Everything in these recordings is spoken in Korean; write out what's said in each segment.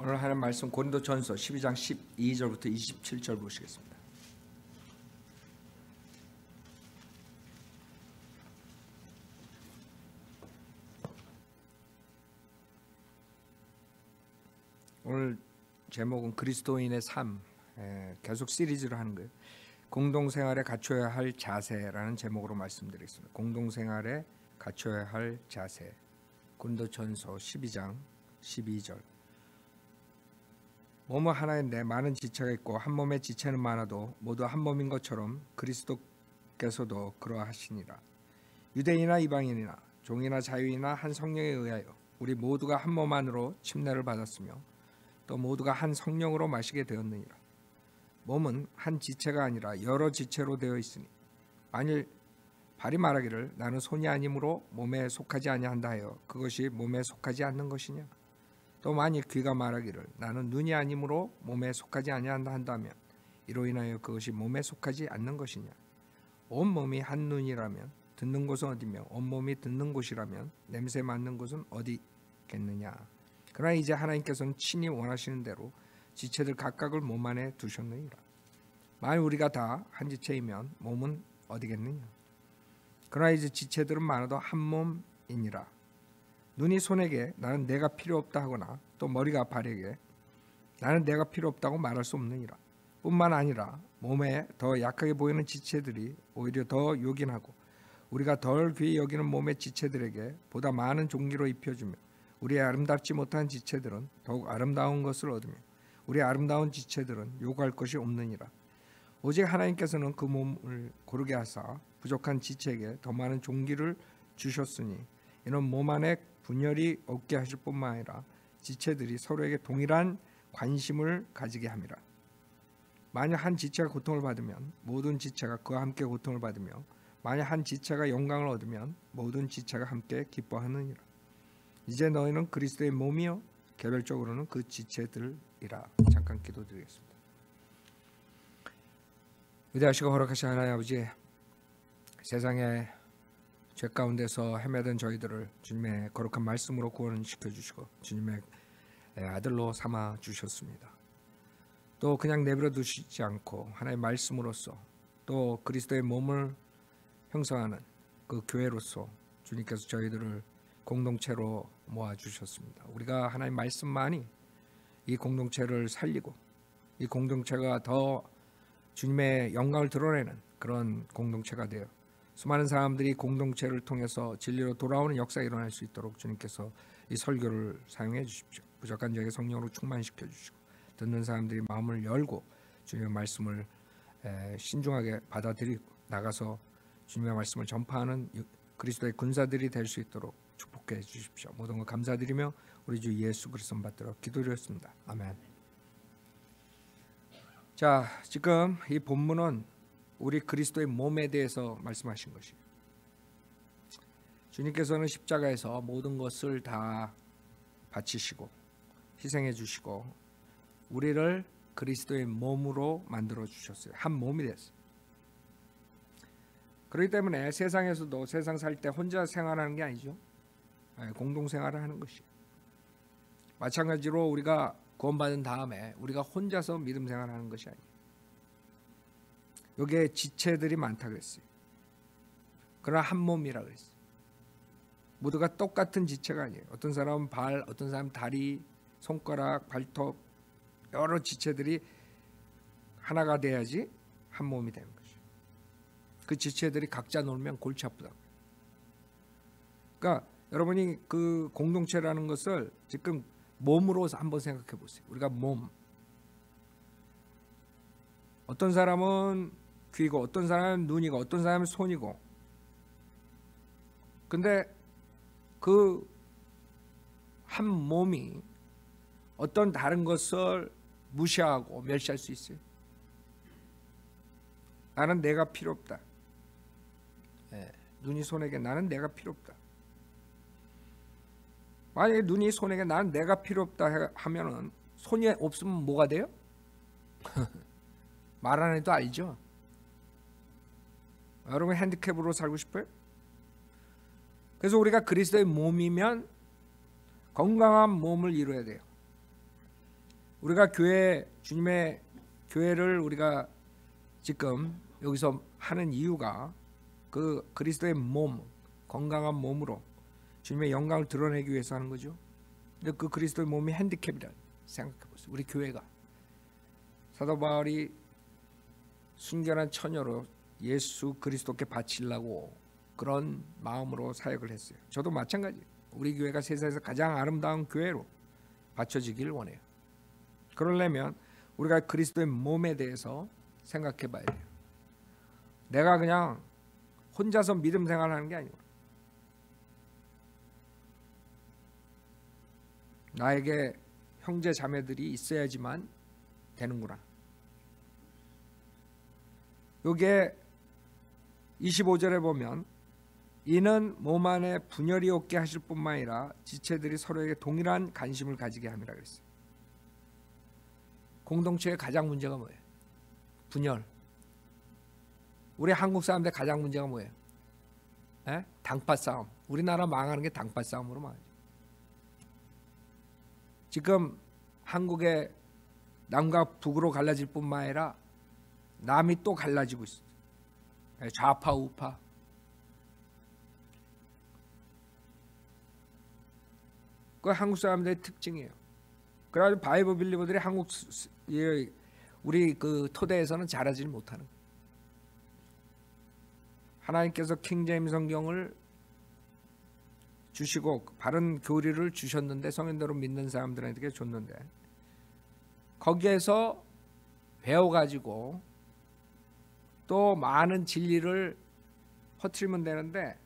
오늘 하는 말씀 고린도전서 12장 12절부터 27절 보시겠습니다. 오늘 제목은 그리스도인의 삶, 계속 시리즈로 하는 거예요. 공동생활에 갖춰야 할 자세라는 제목으로 말씀드리겠습니다. 공동생활에 갖춰야 할 자세, 고린도전서 12장 12절. 몸은 하나인데 많은 지체가 있고 한 몸의 지체는 많아도 모두 한 몸인 것처럼 그리스도께서도 그러하시니라. 유대인이나 이방인이나 종이나 자유이나 한 성령에 의하여 우리 모두가 한 몸 안으로 침례를 받았으며 또 모두가 한 성령으로 마시게 되었느니라. 몸은 한 지체가 아니라 여러 지체로 되어 있으니 만일 발이 말하기를 나는 손이 아니므로 몸에 속하지 아니한다 하여 그것이 몸에 속하지 않는 것이냐? 또 만일 귀가 말하기를 나는 눈이 아니므로 몸에 속하지 아니한다 한다면 이로 인하여 그것이 몸에 속하지 않는 것이냐? 온 몸이 한 눈이라면 듣는 곳은 어디며 온 몸이 듣는 곳이라면 냄새 맡는 곳은 어디겠느냐? 그러나 이제 하나님께서는 친히 원하시는 대로 지체들 각각을 몸 안에 두셨느니라. 만일 우리가 다 한 지체이면 몸은 어디겠느냐? 그러나 이제 지체들은 많아도 한 몸이니라. 눈이 손에게 나는 내가 필요 없다 하거나 또 머리가 발에게 나는 내가 필요 없다고 말할 수 없느니라. 뿐만 아니라 몸에 더 약하게 보이는 지체들이 오히려 더 요긴하고 우리가 덜 귀히 여기는 몸의 지체들에게 보다 많은 종기로 입혀주며 우리의 아름답지 못한 지체들은 더욱 아름다운 것을 얻으며 우리의 아름다운 지체들은 요구할 것이 없느니라. 오직 하나님께서는 그 몸을 고르게 하사 부족한 지체에게 더 많은 종기를 주셨으니 이는 몸 안에 분열이 없게 하실 뿐만 아니라 지체들이 서로에게 동일한 관심을 가지게 함이라. 만약 한 지체가 고통을 받으면 모든 지체가 그와 함께 고통을 받으며 만약 한 지체가 영광을 얻으면 모든 지체가 함께 기뻐하느니라. 이제 너희는 그리스도의 몸이요 개별적으로는 그 지체들이라. 잠깐 기도드리겠습니다. 위대하시고 허락하신 하나님 아버지, 세상에 죄 가운데서 헤매던 저희들을 주님의 거룩한 말씀으로 구원시켜 주시고 주님의 아들로 삼아 주셨습니다. 또 그냥 내버려 두시지 않고 하나님의 말씀으로서 또 그리스도의 몸을 형성하는 그 교회로서 주님께서 저희들을 공동체로 모아 주셨습니다. 우리가 하나님의 말씀만이 이 공동체를 살리고 이 공동체가 더 주님의 영광을 드러내는 그런 공동체가 되어 수많은 사람들이 공동체를 통해서 진리로 돌아오는 역사가 일어날 수 있도록 주님께서 이 설교를 사용해 주십시오. 부족한 저에게 성령으로 충만시켜 주시고 듣는 사람들이 마음을 열고 주님의 말씀을 신중하게 받아들이고 나가서 주님의 말씀을 전파하는 그리스도의 군사들이 될 수 있도록 축복해 주십시오. 모든 것 감사드리며 우리 주 예수 그리스도 받들어 기도드렸습니다. 아멘. 자, 지금 이 본문은 우리 그리스도의 몸에 대해서 말씀하신 것이에요. 주님께서는 십자가에서 모든 것을 다 바치시고 희생해 주시고 우리를 그리스도의 몸으로 만들어 주셨어요. 한 몸이 됐어요. 그렇기 때문에 세상에서도 세상 살 때 혼자 생활하는 게 아니죠. 공동생활을 하는 것이에요. 마찬가지로 우리가 구원받은 다음에 우리가 혼자서 믿음 생활하는 것이 아니에요. 여기에 지체들이 많다 그랬어요. 그러나 한 몸이라 그랬어요. 모두가 똑같은 지체가 아니에요. 어떤 사람은 발, 어떤 사람은 다리, 손가락, 발톱 여러 지체들이 하나가 돼야지 한 몸이 되는 것이에요. 그 지체들이 각자 놀면 골치 아프다고. 그러니까 여러분이 그 공동체라는 것을 지금 몸으로 한번 생각해 보세요. 우리가 몸. 어떤 사람은 귀고 어떤 사람은 눈이고 어떤 사람은 손이고 근데 그 한 몸이 어떤 다른 것을 무시하고 멸시할 수 있어요. 나는 내가 필요 없다. 눈이 손에게 나는 내가 필요 없다. 만약에 눈이 손에게 나는 내가 필요 없다 하면은 손이 없으면 뭐가 돼요? 말 안 해도 알죠? 여러분 핸디캡으로 살고 싶어요? 그래서 우리가 그리스도의 몸이면 건강한 몸을 이루어야 돼요. 우리가 주님의 교회를 우리가 지금 여기서 하는 이유가 그 그리스도의 몸, 건강한 몸으로 주님의 영광을 드러내기 위해서 하는 거죠. 근데 그 그리스도의 몸이 핸디캡이라 생각해 보세요. 우리 교회가 사도 바울이 순결한 처녀로 예수 그리스도께 바치려고 그런 마음으로 사역을 했어요. 저도 마찬가지. 우리 교회가 세상에서 가장 아름다운 교회로 바쳐지길 원해요. 그러려면 우리가 그리스도의 몸에 대해서 생각해 봐야 돼요. 내가 그냥 혼자서 믿음 생활하는 게 아니고 나에게 형제 자매들이 있어야지만 되는구나. 요게 25절에 보면 이는 몸 안에 분열이 없게 하실 뿐만 아니라 지체들이 서로에게 동일한 관심을 가지게 함이라 그랬어요. 공동체의 가장 문제가 뭐예요? 분열. 우리 한국 사람들 가장 문제가 뭐예요? 당파 싸움. 우리나라 망하는 게 당파 싸움으로 망하죠. 지금 한국의 남과 북으로 갈라질 뿐만 아니라 남이 또 갈라지고 있어요. 좌파 우파. 그 한국 사람들의 특징이에요. 그래가지고 바이블 빌리버들이 우리 그 토대에서는 자라질 못하는 거예요. 하나님께서 킹제임스 성경을 주시고 바른 교리를 주셨는데 성인대로 믿는 사람들에게 줬는데 거기에서 배워가지고 또 많은 진리를 퍼뜨리면 되는데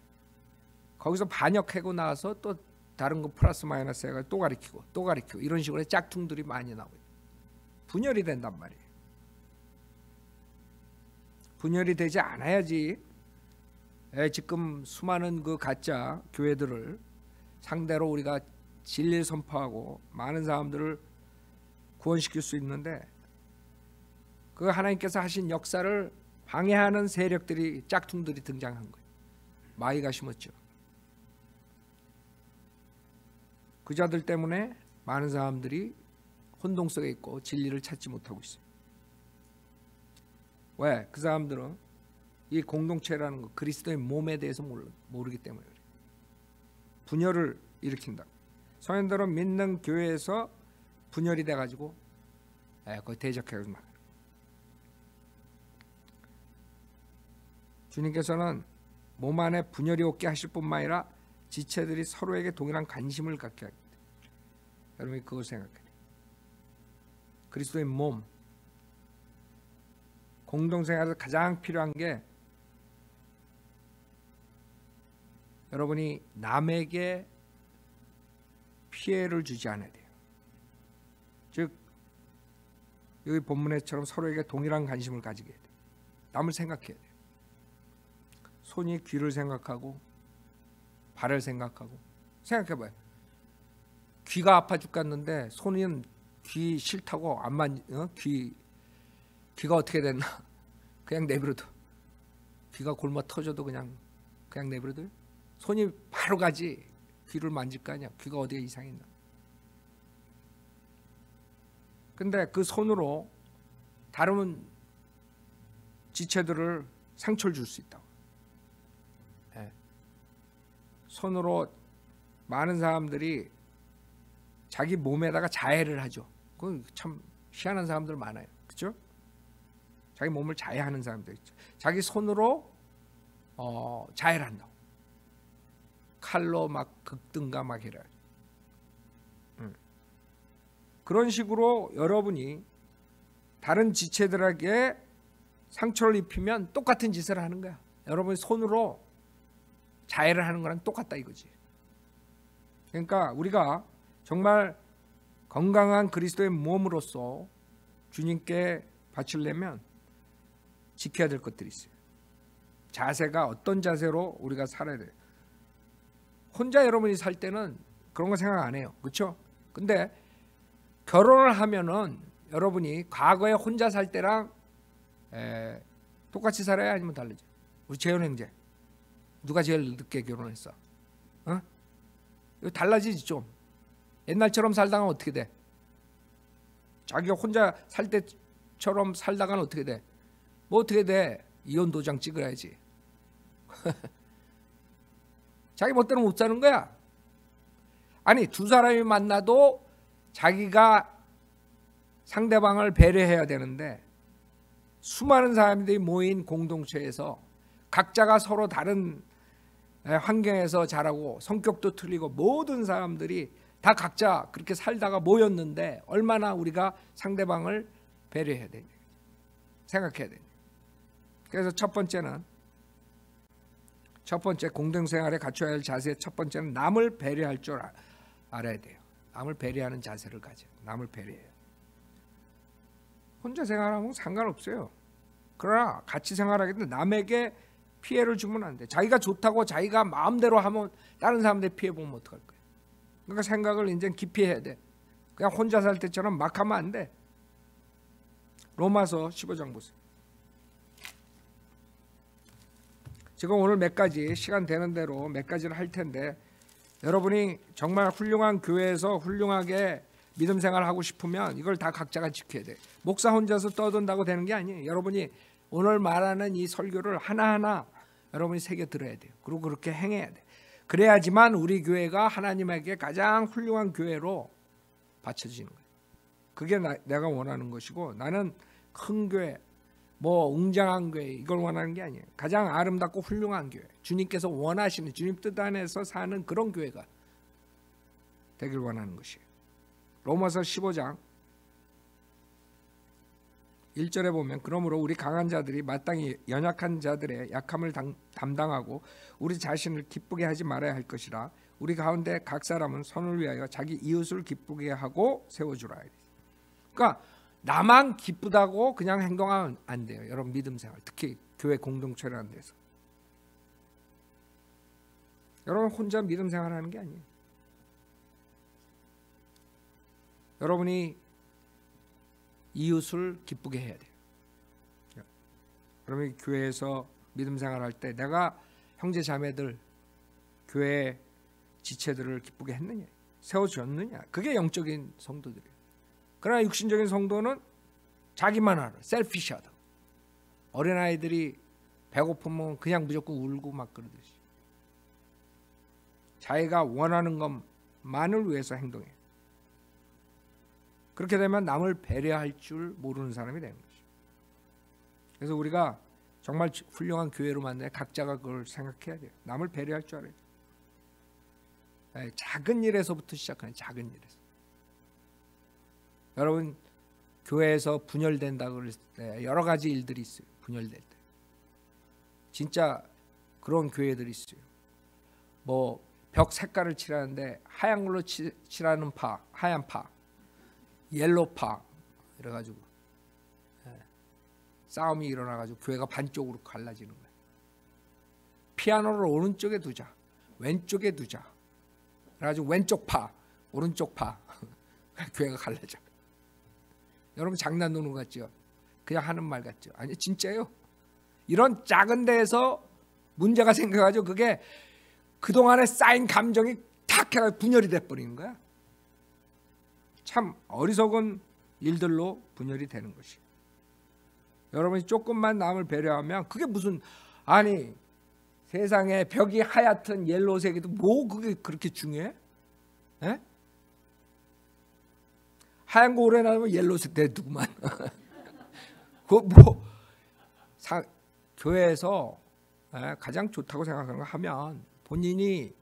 거기서 반역하고 나서 또 다른 거 플러스 마이너스 해가지고 또 가르치고 이런 식으로 짝퉁들이 많이 나오고 분열이 된단 말이에요. 분열이 되지 않아야지 지금 수많은 그 가짜 교회들을 상대로 우리가 진리를 선포하고 많은 사람들을 구원시킬 수 있는데 그 하나님께서 하신 역사를 방해하는 세력들이 짝퉁들이 등장한 거예요. 마귀가 심었죠. 그 자들 때문에 많은 사람들이 혼동 속에 있고 진리를 찾지 못하고 있어요. 왜? 그 사람들은 이 공동체라는 거 그리스도의 몸에 대해서 모르기 때문에 그래요. 분열을 일으킨다. 성인들로 믿는 교회에서 분열이 돼가지고 거의 대적해서 막. 주님께서는 몸 안에 분열이 없게 하실 뿐만 아니라 지체들이 서로에게 동일한 관심을 갖게 하겠다. 여러분이 그걸 생각해요. 그리스도의 몸, 공동생활에서 가장 필요한 게 여러분이 남에게 피해를 주지 않아야 돼요. 즉 여기 본문에처럼 서로에게 동일한 관심을 가지게 해야 돼요. 남을 생각해야 돼요. 손이 귀를 생각하고 발을 생각하고 생각해봐요. 귀가 아파 죽겠는데 손은 귀 싫다고 귀가 어떻게 됐나 그냥 내버려둬. 귀가 굶어 터져도 그냥 내버려둬. 손이 바로 가지 귀를 만질 거 아니야. 귀가 어디에 이상이 있나. 근데 그 손으로 다른 지체들을 상처를 줄 수 있다고. 손으로 많은 사람들이 자기 몸에다가 자해를 하죠. 그 참 희한한 사람들 많아요. 그렇죠? 자기 몸을 자해하는 사람들 있죠. 자기 손으로 자해를 한다고. 칼로 막 긁든가 막 해라. 그런 식으로 여러분이 다른 지체들에게 상처를 입히면 똑같은 짓을 하는 거야. 여러분이 손으로 자해를 하는 거랑 똑같다 이거지. 그러니까 우리가 정말 건강한 그리스도의 몸으로서 주님께 바치려면 지켜야 될 것들이 있어요. 자세가 어떤 자세로 우리가 살아야 돼요. 혼자 여러분이 살 때는 그런 거 생각 안 해요. 그렇죠? 근데 결혼을 하면은 여러분이 과거에 혼자 살 때랑 똑같이 살아야 아니면 다르죠. 우리 재현 형제 누가 제일 늦게 결혼했어? 이거 달라지지 좀. 옛날처럼 살다가 어떻게 돼? 자기가 혼자 살 때처럼 살다가는 어떻게 돼? 뭐 어떻게 돼? 이혼 도장 찍어야지. 자기 멋대로 못 사는 거야. 아니 두 사람이 만나도 자기가 상대방을 배려해야 되는데 수많은 사람들이 모인 공동체에서 각자가 서로 다른 환경에서 자라고 성격도 틀리고 모든 사람들이 다 각자 그렇게 살다가 모였는데 얼마나 우리가 상대방을 배려해야 되냐 생각해야 되냐. 그래서 첫 번째 공동생활에 갖춰야 할 자세 첫 번째는 남을 배려할 줄 알아야 돼요. 남을 배려하는 자세를 가져. 남을 배려해요. 혼자 생활하면 상관없어요. 그러나 같이 생활하기 때문에 남에게 피해를 주면 안 돼. 자기가 좋다고 자기가 마음대로 하면 다른 사람들 피해 보면 어떡할 거야. 그러니까 생각을 이제 깊이 해야 돼. 그냥 혼자 살 때처럼 막 하면 안 돼. 로마서 15장 보세요. 제가 오늘 몇 가지 시간 되는 대로 몇 가지를 할 텐데 여러분이 정말 훌륭한 교회에서 훌륭하게 믿음 생활하고 싶으면 이걸 다 각자가 지켜야 돼. 목사 혼자서 떠든다고 되는 게 아니에요. 여러분이 오늘 말하는 이 설교를 하나하나 여러분이 새겨 들어야 돼요. 그리고 그렇게 행해야 돼. 그래야지만 우리 교회가 하나님에게 가장 훌륭한 교회로 바쳐지는 거예요. 그게 내가 원하는 것이고 나는 큰 교회, 뭐 웅장한 교회 이걸 원하는 게 아니에요. 가장 아름답고 훌륭한 교회, 주님께서 원하시는 주님 뜻 안에서 사는 그런 교회가 되길 원하는 것이에요. 로마서 15장 1절에 보면 그러므로 우리 강한 자들이 마땅히 연약한 자들의 약함을 담당하고 우리 자신을 기쁘게 하지 말아야 할 것이라. 우리 가운데 각 사람은 선을 위하여 자기 이웃을 기쁘게 하고 세워주라. 그러니까 나만 기쁘다고 그냥 행동하면 안 돼요. 여러분 믿음 생활, 특히 교회 공동체라는 데서 여러분 혼자 믿음 생활하는 게 아니에요. 여러분이 이웃을 기쁘게 해야 돼요. 그러면 교회에서 믿음 생활할 때 내가 형제 자매들, 교회 지체들을 기쁘게 했느냐, 세워줬느냐, 그게 영적인 성도들이에요. 그러나 육신적인 성도는 자기만 알아, 셀피시하다. 어린아이들이 배고프면 그냥 무조건 울고 막 그러듯이 자기가 원하는 것만을 위해서 행동해요. 그렇게 되면 남을 배려할 줄 모르는 사람이 되는 거죠. 그래서 우리가 정말 훌륭한 교회로 만나야 각자가 그걸 생각해야 돼요. 남을 배려할 줄 알아야 돼요. 작은 일에서부터 시작하는 작은 일에서. 여러분 교회에서 분열된다고 그랬을 때 여러 가지 일들이 있어요. 분열될 때. 진짜 그런 교회들이 있어요. 뭐 벽 색깔을 칠하는데 하얀 걸로 칠하는 파, 하얀 파. 옐로파 이래가지고 싸움이 일어나가지고 교회가 반쪽으로 갈라지는 거예요. 피아노를 오른쪽에 두자, 왼쪽에 두자. 그래가지고 왼쪽 파, 오른쪽 파 교회가 갈라져. 여러분 장난 노는 것 같죠? 그냥 하는 말 같죠? 아니 진짜요. 이런 작은 데에서 문제가 생겨가지고 그게 그동안에 쌓인 감정이 탁 해가 분열이 돼버리는 거야. 참 어리석은 일들로 분열이 되는 것이. 여러분이 조금만 남을 배려하면 그게 무슨 아니 세상에 벽이 하얗든 옐로색이든 뭐 그게 그렇게 중요해? 에? 하얀 거 오래 놔두면 옐로색 되더구만. 뭐 교회에서 가장 좋다고 생각하는 거 하면 본인이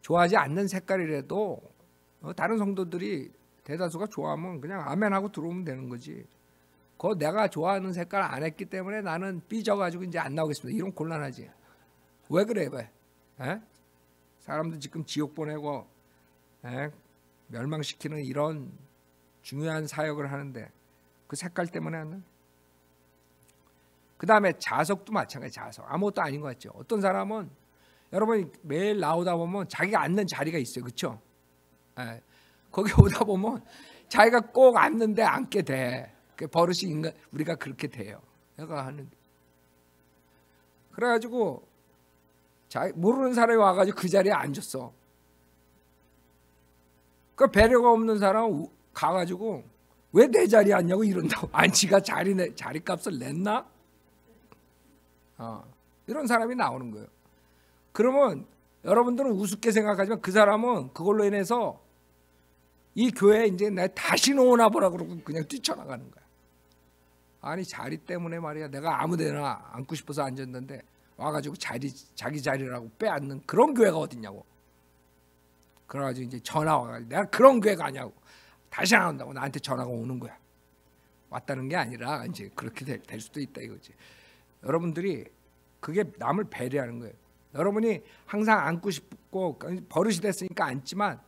좋아하지 않는 색깔이라도 다른 성도들이 대다수가 좋아하면 그냥 아멘하고 들어오면 되는 거지. 그거 내가 좋아하는 색깔 안 했기 때문에 나는 삐져가지고 이제 안 나오겠습니다. 이런 곤란하지. 왜 그래? 왜? 에? 사람들 지금 지옥 보내고 멸망시키는 이런 중요한 사역을 하는데 그 색깔 때문에 하는. 그 다음에 자석도 마찬가지. 자석 아무것도 아닌 것 같죠. 어떤 사람은 여러분이 매일 나오다 보면 자기가 앉는 자리가 있어요. 그렇죠? 거기 오다 보면 자기가 꼭 앉는데 앉게 돼. 그 버릇이 인간 우리가 그렇게 돼요. 내가 하는. 그래가지고 모르는 사람이 와가지고 그 자리에 앉았어. 그 배려가 없는 사람은 가가지고 왜 내 자리에 앉냐고 이런다고. 아니 지가 자리값을 냈나? 이런 사람이 나오는 거예요. 그러면 여러분들은 우습게 생각하지만 그 사람은 그걸로 인해서 이 교회에 이제 내 다시는 오나 보라 그러고 그냥 뛰쳐나가는 거야. 아니 자리 때문에 말이야. 내가 아무데나 앉고 싶어서 앉았는데 와가지고 자기 자리라고 빼앗는 그런 교회가 어딨냐고. 그래가지고 이제 전화 와가지고 내가 그런 교회가 아니냐고. 다시 안 온다고 나한테 전화가 오는 거야. 왔다는 게 아니라 이제 그렇게 될 수도 있다 이거지. 여러분들이 그게 남을 배려하는 거예요. 여러분이 항상 앉고 싶고 버릇이 됐으니까 앉지만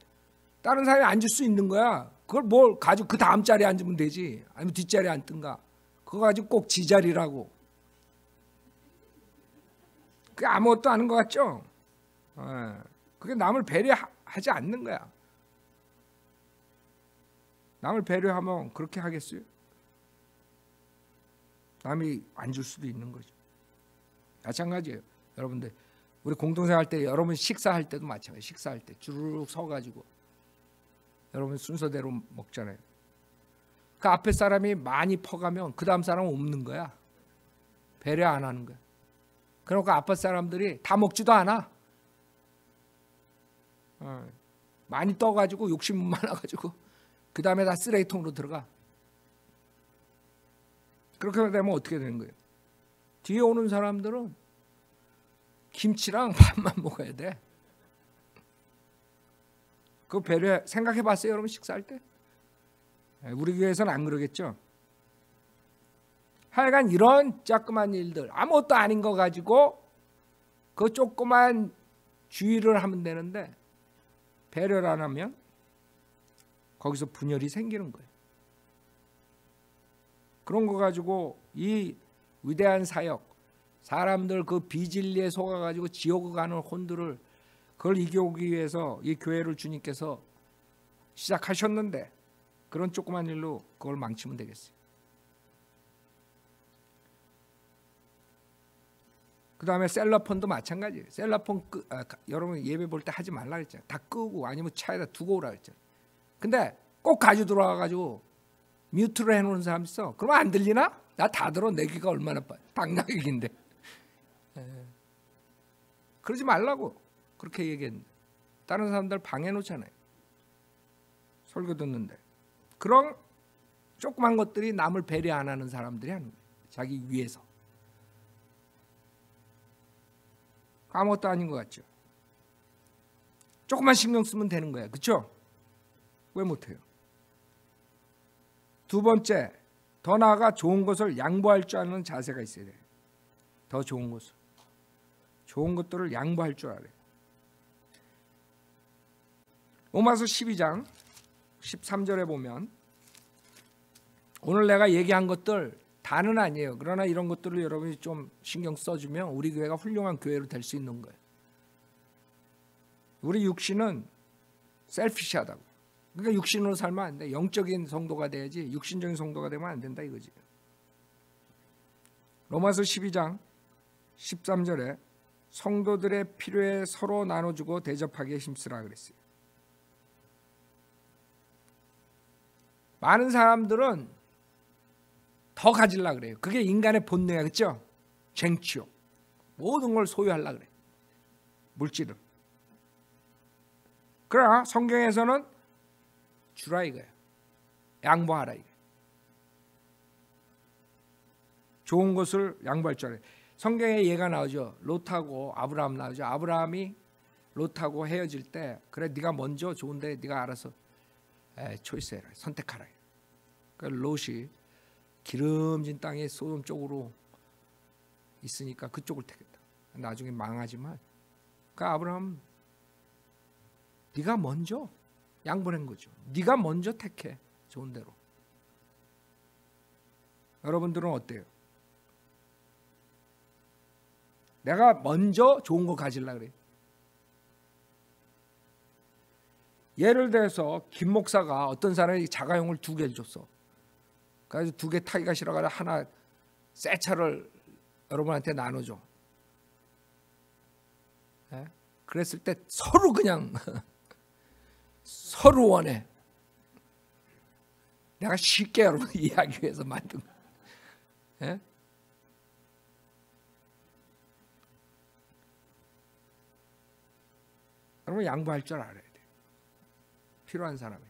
다른 사람이 앉을 수 있는 거야. 그걸 뭘 가지고 그 다음 자리에 앉으면 되지. 아니면 뒷자리에 앉든가. 그거 가지고 꼭 지 자리라고. 그게 아무것도 아닌 것 같죠? 그게 남을 배려하지 않는 거야. 남을 배려하면 그렇게 하겠어요? 남이 앉을 수도 있는 거죠. 마찬가지예요. 여러분들 우리 공동생활 때 여러분 식사할 때도 마찬가지예요. 식사할 때 주르륵 서가지고 여러분 순서대로 먹잖아요. 그 앞에 사람이 많이 퍼가면 그 다음 사람은 없는 거야. 배려 안 하는 거야. 그러니까 앞에 사람들이 다 먹지도 않아. 많이 떠가지고 욕심 많아가지고 그 다음에 다 쓰레기통으로 들어가. 그렇게 되면 어떻게 되는 거예요? 뒤에 오는 사람들은 김치랑 밥만 먹어야 돼. 그 배려 생각해 봤어요, 여러분? 식사할 때? 우리 교회에서는 안 그러겠죠? 하여간 이런 자그만 일들 아무것도 아닌 거 가지고 그 조그만 주의를 하면 되는데 배려를 안 하면 거기서 분열이 생기는 거예요. 그런 거 가지고 이 위대한 사역, 사람들 그 비진리에 속아가지고 지옥을 가는 혼들을 그걸 이겨오기 위해서 이 교회를 주님께서 시작하셨는데 그런 조그만 일로 그걸 망치면 되겠어요. 그 다음에 셀러폰도 마찬가지예요. 셀러폰 여러분 예배 볼 때 하지 말라 그랬잖아요. 다 끄고 아니면 차에다 두고 오라 그랬잖아요. 근데 꼭 가지고 들어와가지고 뮤트로 해놓은 사람 있어. 그러면 안 들리나? 나 다 들어. 내 귀가 얼마나 당나귀인데. 그러지 말라고 그렇게 얘기했는데 다른 사람들 방해놓잖아요. 설교 듣는데. 그런 조그만 것들이 남을 배려 안 하는 사람들이 하는 거예요. 자기 위해서. 아무것도 아닌 것 같죠. 조금만 신경 쓰면 되는 거야. 그렇죠? 왜 못해요? 두 번째, 더 나아가 좋은 것을 양보할 줄 아는 자세가 있어야 돼요. 더 좋은 것을. 좋은 것들을 양보할 줄 알아요. 로마서 12장 13절에 보면 오늘 내가 얘기한 것들 다는 아니에요. 그러나 이런 것들을 여러분이 좀 신경 써주면 우리 교회가 훌륭한 교회로 될 수 있는 거예요. 우리 육신은 셀피시하다고. 그러니까 육신으로 살면 안 돼. 영적인 성도가 돼야지 육신적인 성도가 되면 안 된다 이거지. 로마서 12장 13절에 성도들의 필요에 서로 나눠주고 대접하기에 힘쓰라 그랬어요. 많은 사람들은 더 가지려고 그래요. 그게 인간의 본능이야. 그렇죠? 쟁취욕. 모든 걸 소유하려고 그래. 물질을. 그러나 성경에서는 주라 이거예요. 양보하라 이거예요. 좋은 것을 양보할 줄 알아요. 성경에 예가 나오죠. 롯하고 아브라함 나오죠. 아브라함이 롯하고 헤어질 때 그래 네가 먼저 좋은데 네가 알아서 초이스해라. 선택하라. 그러니까 롯이 기름진 땅에 소돔 쪽으로 있으니까 그쪽을 택했다. 나중에 망하지만 그 아브라함 네가 먼저 양보한 거죠. 네가 먼저 택해. 좋은 대로. 여러분들은 어때요? 내가 먼저 좋은 거 가지려고 그래. 예를 들어서 김 목사가 어떤 사람이 자가용을 2개를 줬어. 그래서 2개 타기가 싫어가지고 하나 새 차를 여러분한테 나눠줘. 네? 그랬을 때 서로 그냥 서로 원해. 내가 쉽게 여러분 이해하기 위해서 만든 거예요. 예? 여러분 양보할 줄 알아야 돼. 필요한 사람이.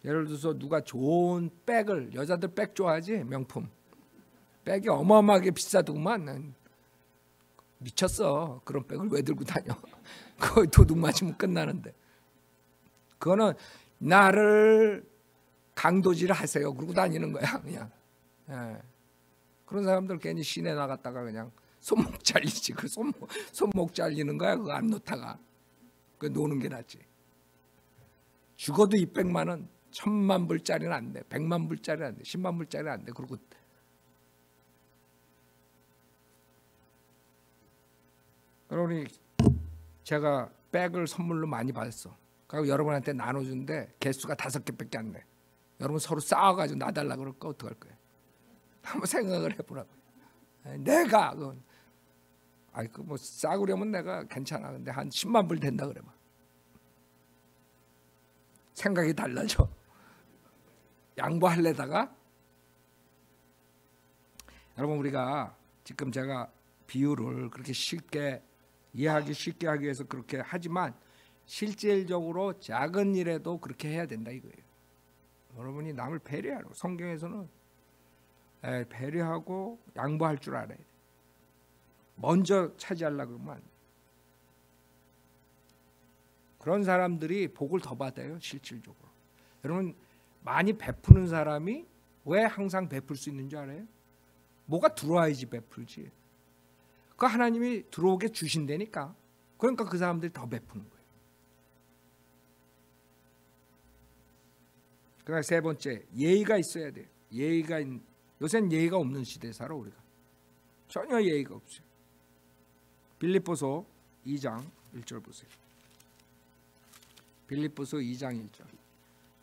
예를 들어서 누가 좋은 백을, 여자들 백 좋아하지? 명품 백이 어마어마하게 비싸더구만. 미쳤어. 그런 백을 왜 들고 다녀? 거의 도둑 맞으면 끝나는데. 그거는 나를 강도질 하세요 그러고 다니는 거야 그냥. 예. 그런 사람들 괜히 시내 나갔다가 그냥 손목 잘리지. 그 손목 잘리는 거야 그거 안 놓다가. 그 노는 게 낫지. 죽어도 200만 원, 1000만 불짜리는 안 돼. 100만 불짜리는 안 돼. 10만 불짜리는 안 돼. 그리고 여러분이 제가 백을 선물로 많이 받았어. 그리고 여러분한테 나눠주는데 개수가 5개밖에 안 돼. 여러분 서로 싸워가지고 나달라 그럴까 어떡할 거예요? 한번 생각을 해보라고. 내가 그건 그 뭐 싸구려면 내가 괜찮아. 근데 한 10만 불 된다 그래봐. 생각이 달라져. 양보할래다가 여러분 우리가 지금 제가 비유를 그렇게 쉽게 이해하기 쉽게 하기 위해서 그렇게 하지만 실질적으로 작은 일에도 그렇게 해야 된다 이거예요. 여러분이 남을 배려하라고. 성경에서는 배려하고 양보할 줄 알아야 돼. 먼저 차지하려고 그러면 그런 사람들이 복을 더 받아요. 실질적으로. 여러분 많이 베푸는 사람이 왜 항상 베풀 수 있는 줄 알아요? 뭐가 들어와야지 베풀지. 그 하나님이 들어오게 주신다니까. 그러니까 그 사람들이 더 베푸는 거예요. 그다음 세 번째, 예의가 있어야 돼요. 요새는 예의가 없는 시대에 살아 우리가. 전혀 예의가 없어요. 빌립보서 2장 1절 보세요. 빌립보서 2장 1절.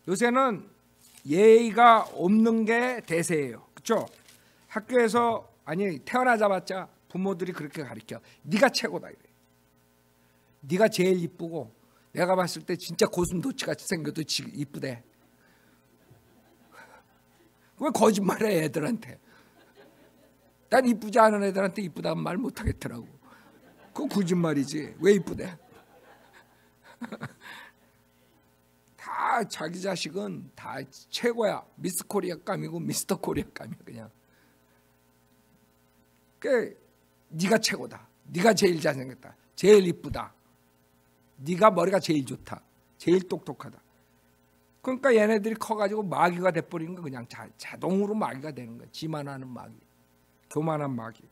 요새는 예의가 없는 게 대세예요. 그렇죠? 학교에서 태어나자마자 부모들이 그렇게 가르쳐. 네가 최고다 이래. 네가 제일 이쁘고 내가 봤을 때 진짜 고슴도치 같이 생겨도 이쁘대. 왜 거짓말해 애들한테. 난 이쁘지 않은 애들한테 이쁘다는 말 못하겠더라고. 그거 거짓말이지. 왜 이쁘대. 다 자기 자식은 다 최고야. 미스 코리아감이고 미스터 코리아감이야 그냥. 네가 최고다. 네가 제일 잘생겼다. 제일 이쁘다. 네가 머리가 제일 좋다. 제일 똑똑하다. 그러니까 얘네들이 커가지고 마귀가 돼버리는 거. 그냥 자동으로 마귀가 되는 거야. 지만하는 마귀. 교만한 마귀.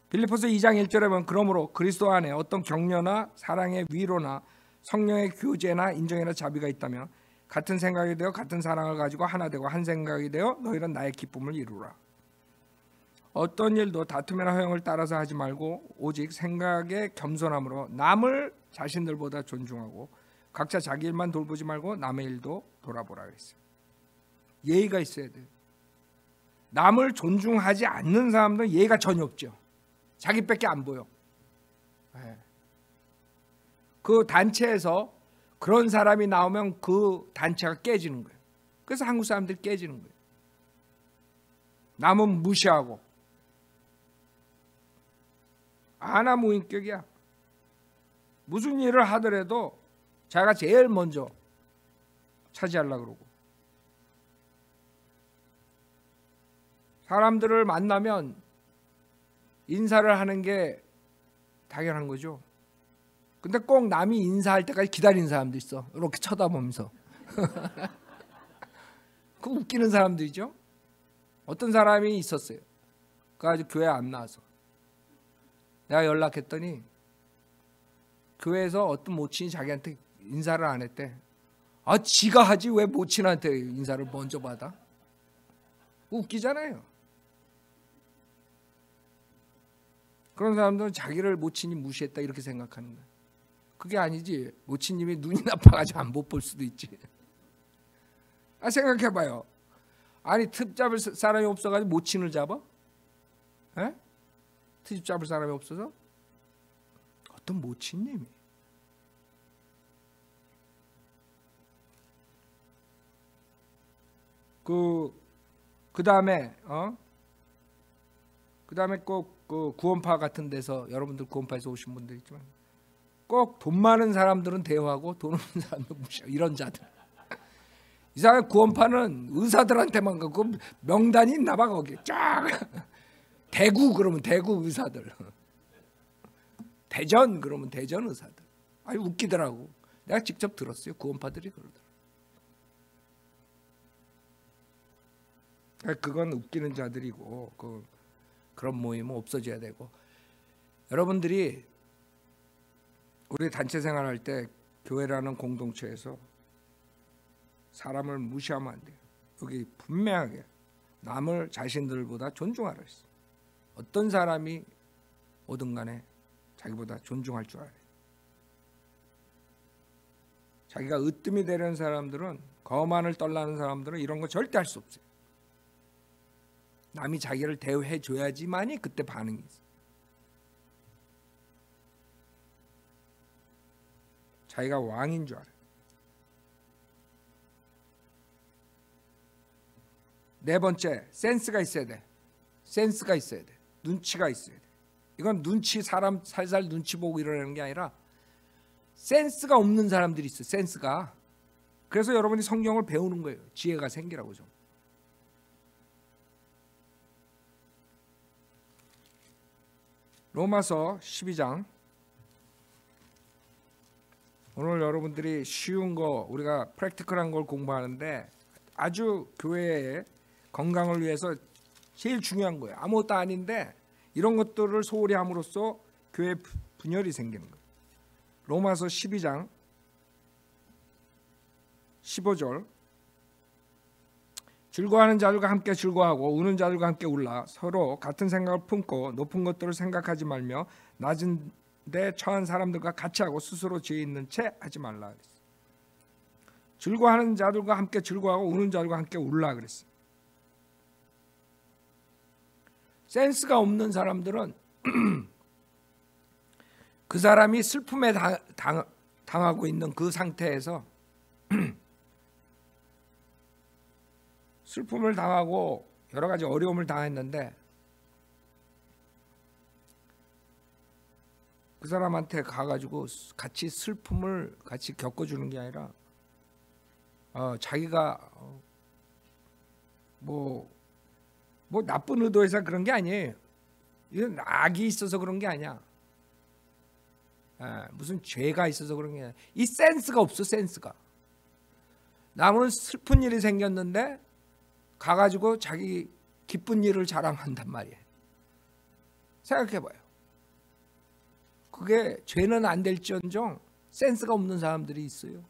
빌립보서 2장 1절에 보면 그러므로 그리스도 안에 어떤 격려나 사랑의 위로나 성령의 교제나 인정이나 자비가 있다면 같은 생각이 되어 같은 사랑을 가지고 하나 되고 한 생각이 되어 너희는 나의 기쁨을 이루라. 어떤 일도 다툼이나 허영을 따라서 하지 말고 오직 생각의 겸손함으로 남을 자신들보다 존중하고 각자 자기 일만 돌보지 말고 남의 일도 돌아보라 그랬어요. 예의가 있어야 돼요. 남을 존중하지 않는 사람들은 예의가 전혀 없죠. 자기밖에 안 보여. 그 단체에서 그런 사람이 나오면 그 단체가 깨지는 거예요. 그래서 한국 사람들이 깨지는 거예요. 남은 무시하고 아나무인격이야. 무슨 일을 하더라도 자기가 제일 먼저 차지하려고 그러고. 사람들을 만나면 인사를 하는 게 당연한 거죠. 근데 꼭 남이 인사할 때까지 기다리는 사람도 있어. 이렇게 쳐다보면서. 그 웃기는 사람들이죠. 어떤 사람이 있었어요. 그래가지고 교회 안 나와서 내가 연락했더니 교회에서 어떤 모친이 자기한테 인사를 안 했대. 지가 하지 왜 모친한테 인사를 먼저 받아? 웃기잖아요. 그런 사람들은 자기를 모친이 무시했다 이렇게 생각하는 거야. 그게 아니지. 모친님이 눈이 나빠가지고 안 못 볼 수도 있지. 생각해봐요. 트집 잡을 사람이 없어가지고 모친을 잡아? 트집 잡을 사람이 없어서? 어떤 모친님이 그 다음에 꼭 그 구원파 같은 데서, 여러분들 구원파에서 오신 분들 있지만, 꼭 돈 많은 사람들은 대우하고 돈 없는 사람들 무시하고, 이런 자들. 이상하게 구원파는 의사들한테만 가고, 명단이 있나 봐 거기 쫙. 대구 그러면 대구 의사들, 대전 그러면 대전 의사들. 아니 웃기더라고. 내가 직접 들었어요. 구원파들이 그러더라고. 그건 웃기는 자들이고, 그런 모임은 없어져야 되고. 여러분들이 우리 단체 생활할 때 교회라는 공동체에서 사람을 무시하면 안 돼요. 여기 분명하게 남을 자신들보다 존중하라 했어요. 어떤 사람이 오든 간에 자기보다 존중할 줄 알아요. 자기가 으뜸이 되려는 사람들은, 거만을 떨라는 사람들은 이런 거 절대 할 수 없어요. 남이 자기를 대우해 줘야지만이 그때 반응이 있어요. 자기가 왕인 줄 알아요. 네 번째, 센스가 있어야 돼. 센스가 있어야 돼. 눈치가 있어야 돼. 이건 눈치, 사람 살살 눈치 보고 이러는 게 아니라 센스가 없는 사람들이 있어요. 센스가. 그래서 여러분이 성경을 배우는 거예요. 지혜가 생기라고 좀. 로마서 12장. 오늘 여러분들이 쉬운 거, 우리가 프랙티컬한 걸 공부하는데 아주 교회의 건강을 위해서 제일 중요한 거예요. 아무것도 아닌데 이런 것들을 소홀히 함으로써 교회 분열이 생기는 거예요. 로마서 12장 15절. 즐거워하는 자들과 함께 즐거워하고 우는 자들과 함께 울라. 서로 같은 생각을 품고 높은 것들을 생각하지 말며 낮은 데 처한 사람들과 같이 하고 스스로 지혜 있는 채 하지 말라 그랬어요. 즐거워하는 자들과 함께 즐거워하고 우는 자들과 함께 울라 그랬어요. 센스가 없는 사람들은 그 사람이 슬픔에 당하고 있는 그 상태에서 슬픔을 당하고 여러 가지 어려움을 당했는데 그 사람한테 가가지고 같이 슬픔을 같이 겪어주는 게 아니라 자기가 뭐 나쁜 의도에서 그런 게 아니에요. 이건 악이 있어서 그런 게 아니야. 무슨 죄가 있어서 그런 게 아니야. 이 센스가 없어. 센스가. 남은 슬픈 일이 생겼는데 가가지고 자기 기쁜 일을 자랑한단 말이에요. 생각해봐요. 그게 죄는 안 될지언정 센스가 없는 사람들이 있어요.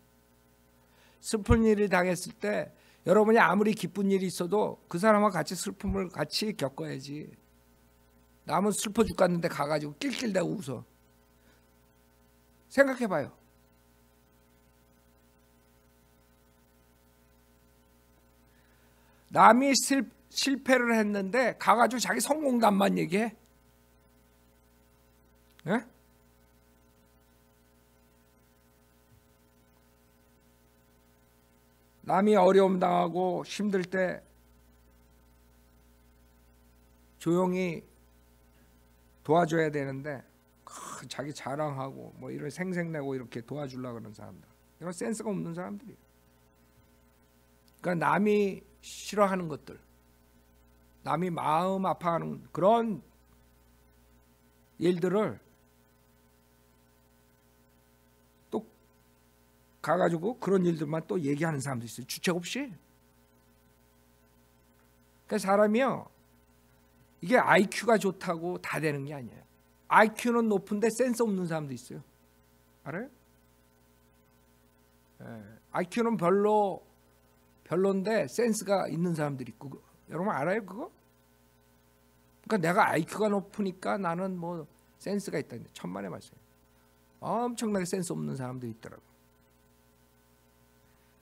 슬픈 일을 당했을 때 여러분이 아무리 기쁜 일이 있어도 그 사람과 같이 슬픔을 같이 겪어야지. 남은 슬퍼 죽겠는데 가가지고 낄낄대고 웃어. 생각해봐요. 남이 실패를 했는데 가가지고 자기 성공담만 얘기해? 예? 남이 어려움 당하고 힘들 때 조용히 도와줘야 되는데 자기 자랑하고 뭐 이런 생색내고 이렇게 도와주려고 그러는 사람들, 이런 센스가 없는 사람들이에요. 그러니까 남이 싫어하는 것들, 남이 마음 아파하는 그런 일들을 또 가가지고 그런 일들만 또 얘기하는 사람도 있어요. 주책 없이. 그러니까 사람이요, 이게 IQ가 좋다고 다 되는 게 아니에요. IQ는 높은데 센스 없는 사람도 있어요. 알아요? IQ는 별론데 센스가 있는 사람들이 있고, 여러분 알아요 그거? 그러니까 내가 IQ가 높으니까 나는 뭐 센스가 있다는데 천만의 말씀. 엄청나게 센스 없는 사람도 있더라고.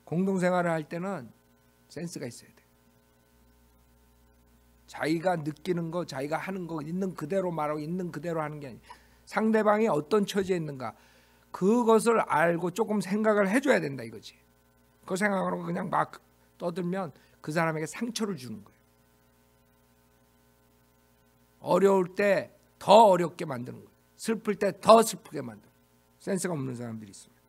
공동생활을 할 때는 센스가 있어야 돼. 자기가 느끼는 거, 자기가 하는 거 있는 그대로 말하고 있는 그대로 하는 게 아니에요. 상대방이 어떤 처지에 있는가 그것을 알고 조금 생각을 해줘야 된다 이거지. 그 생각으로 그냥 막 떠들면 그 사람에게 상처를 주는 거예요. 어려울 때 더 어렵게 만드는 거예요. 슬플 때 더 슬프게 만드는 거예요. 센스가 없는 사람들이 있습니다.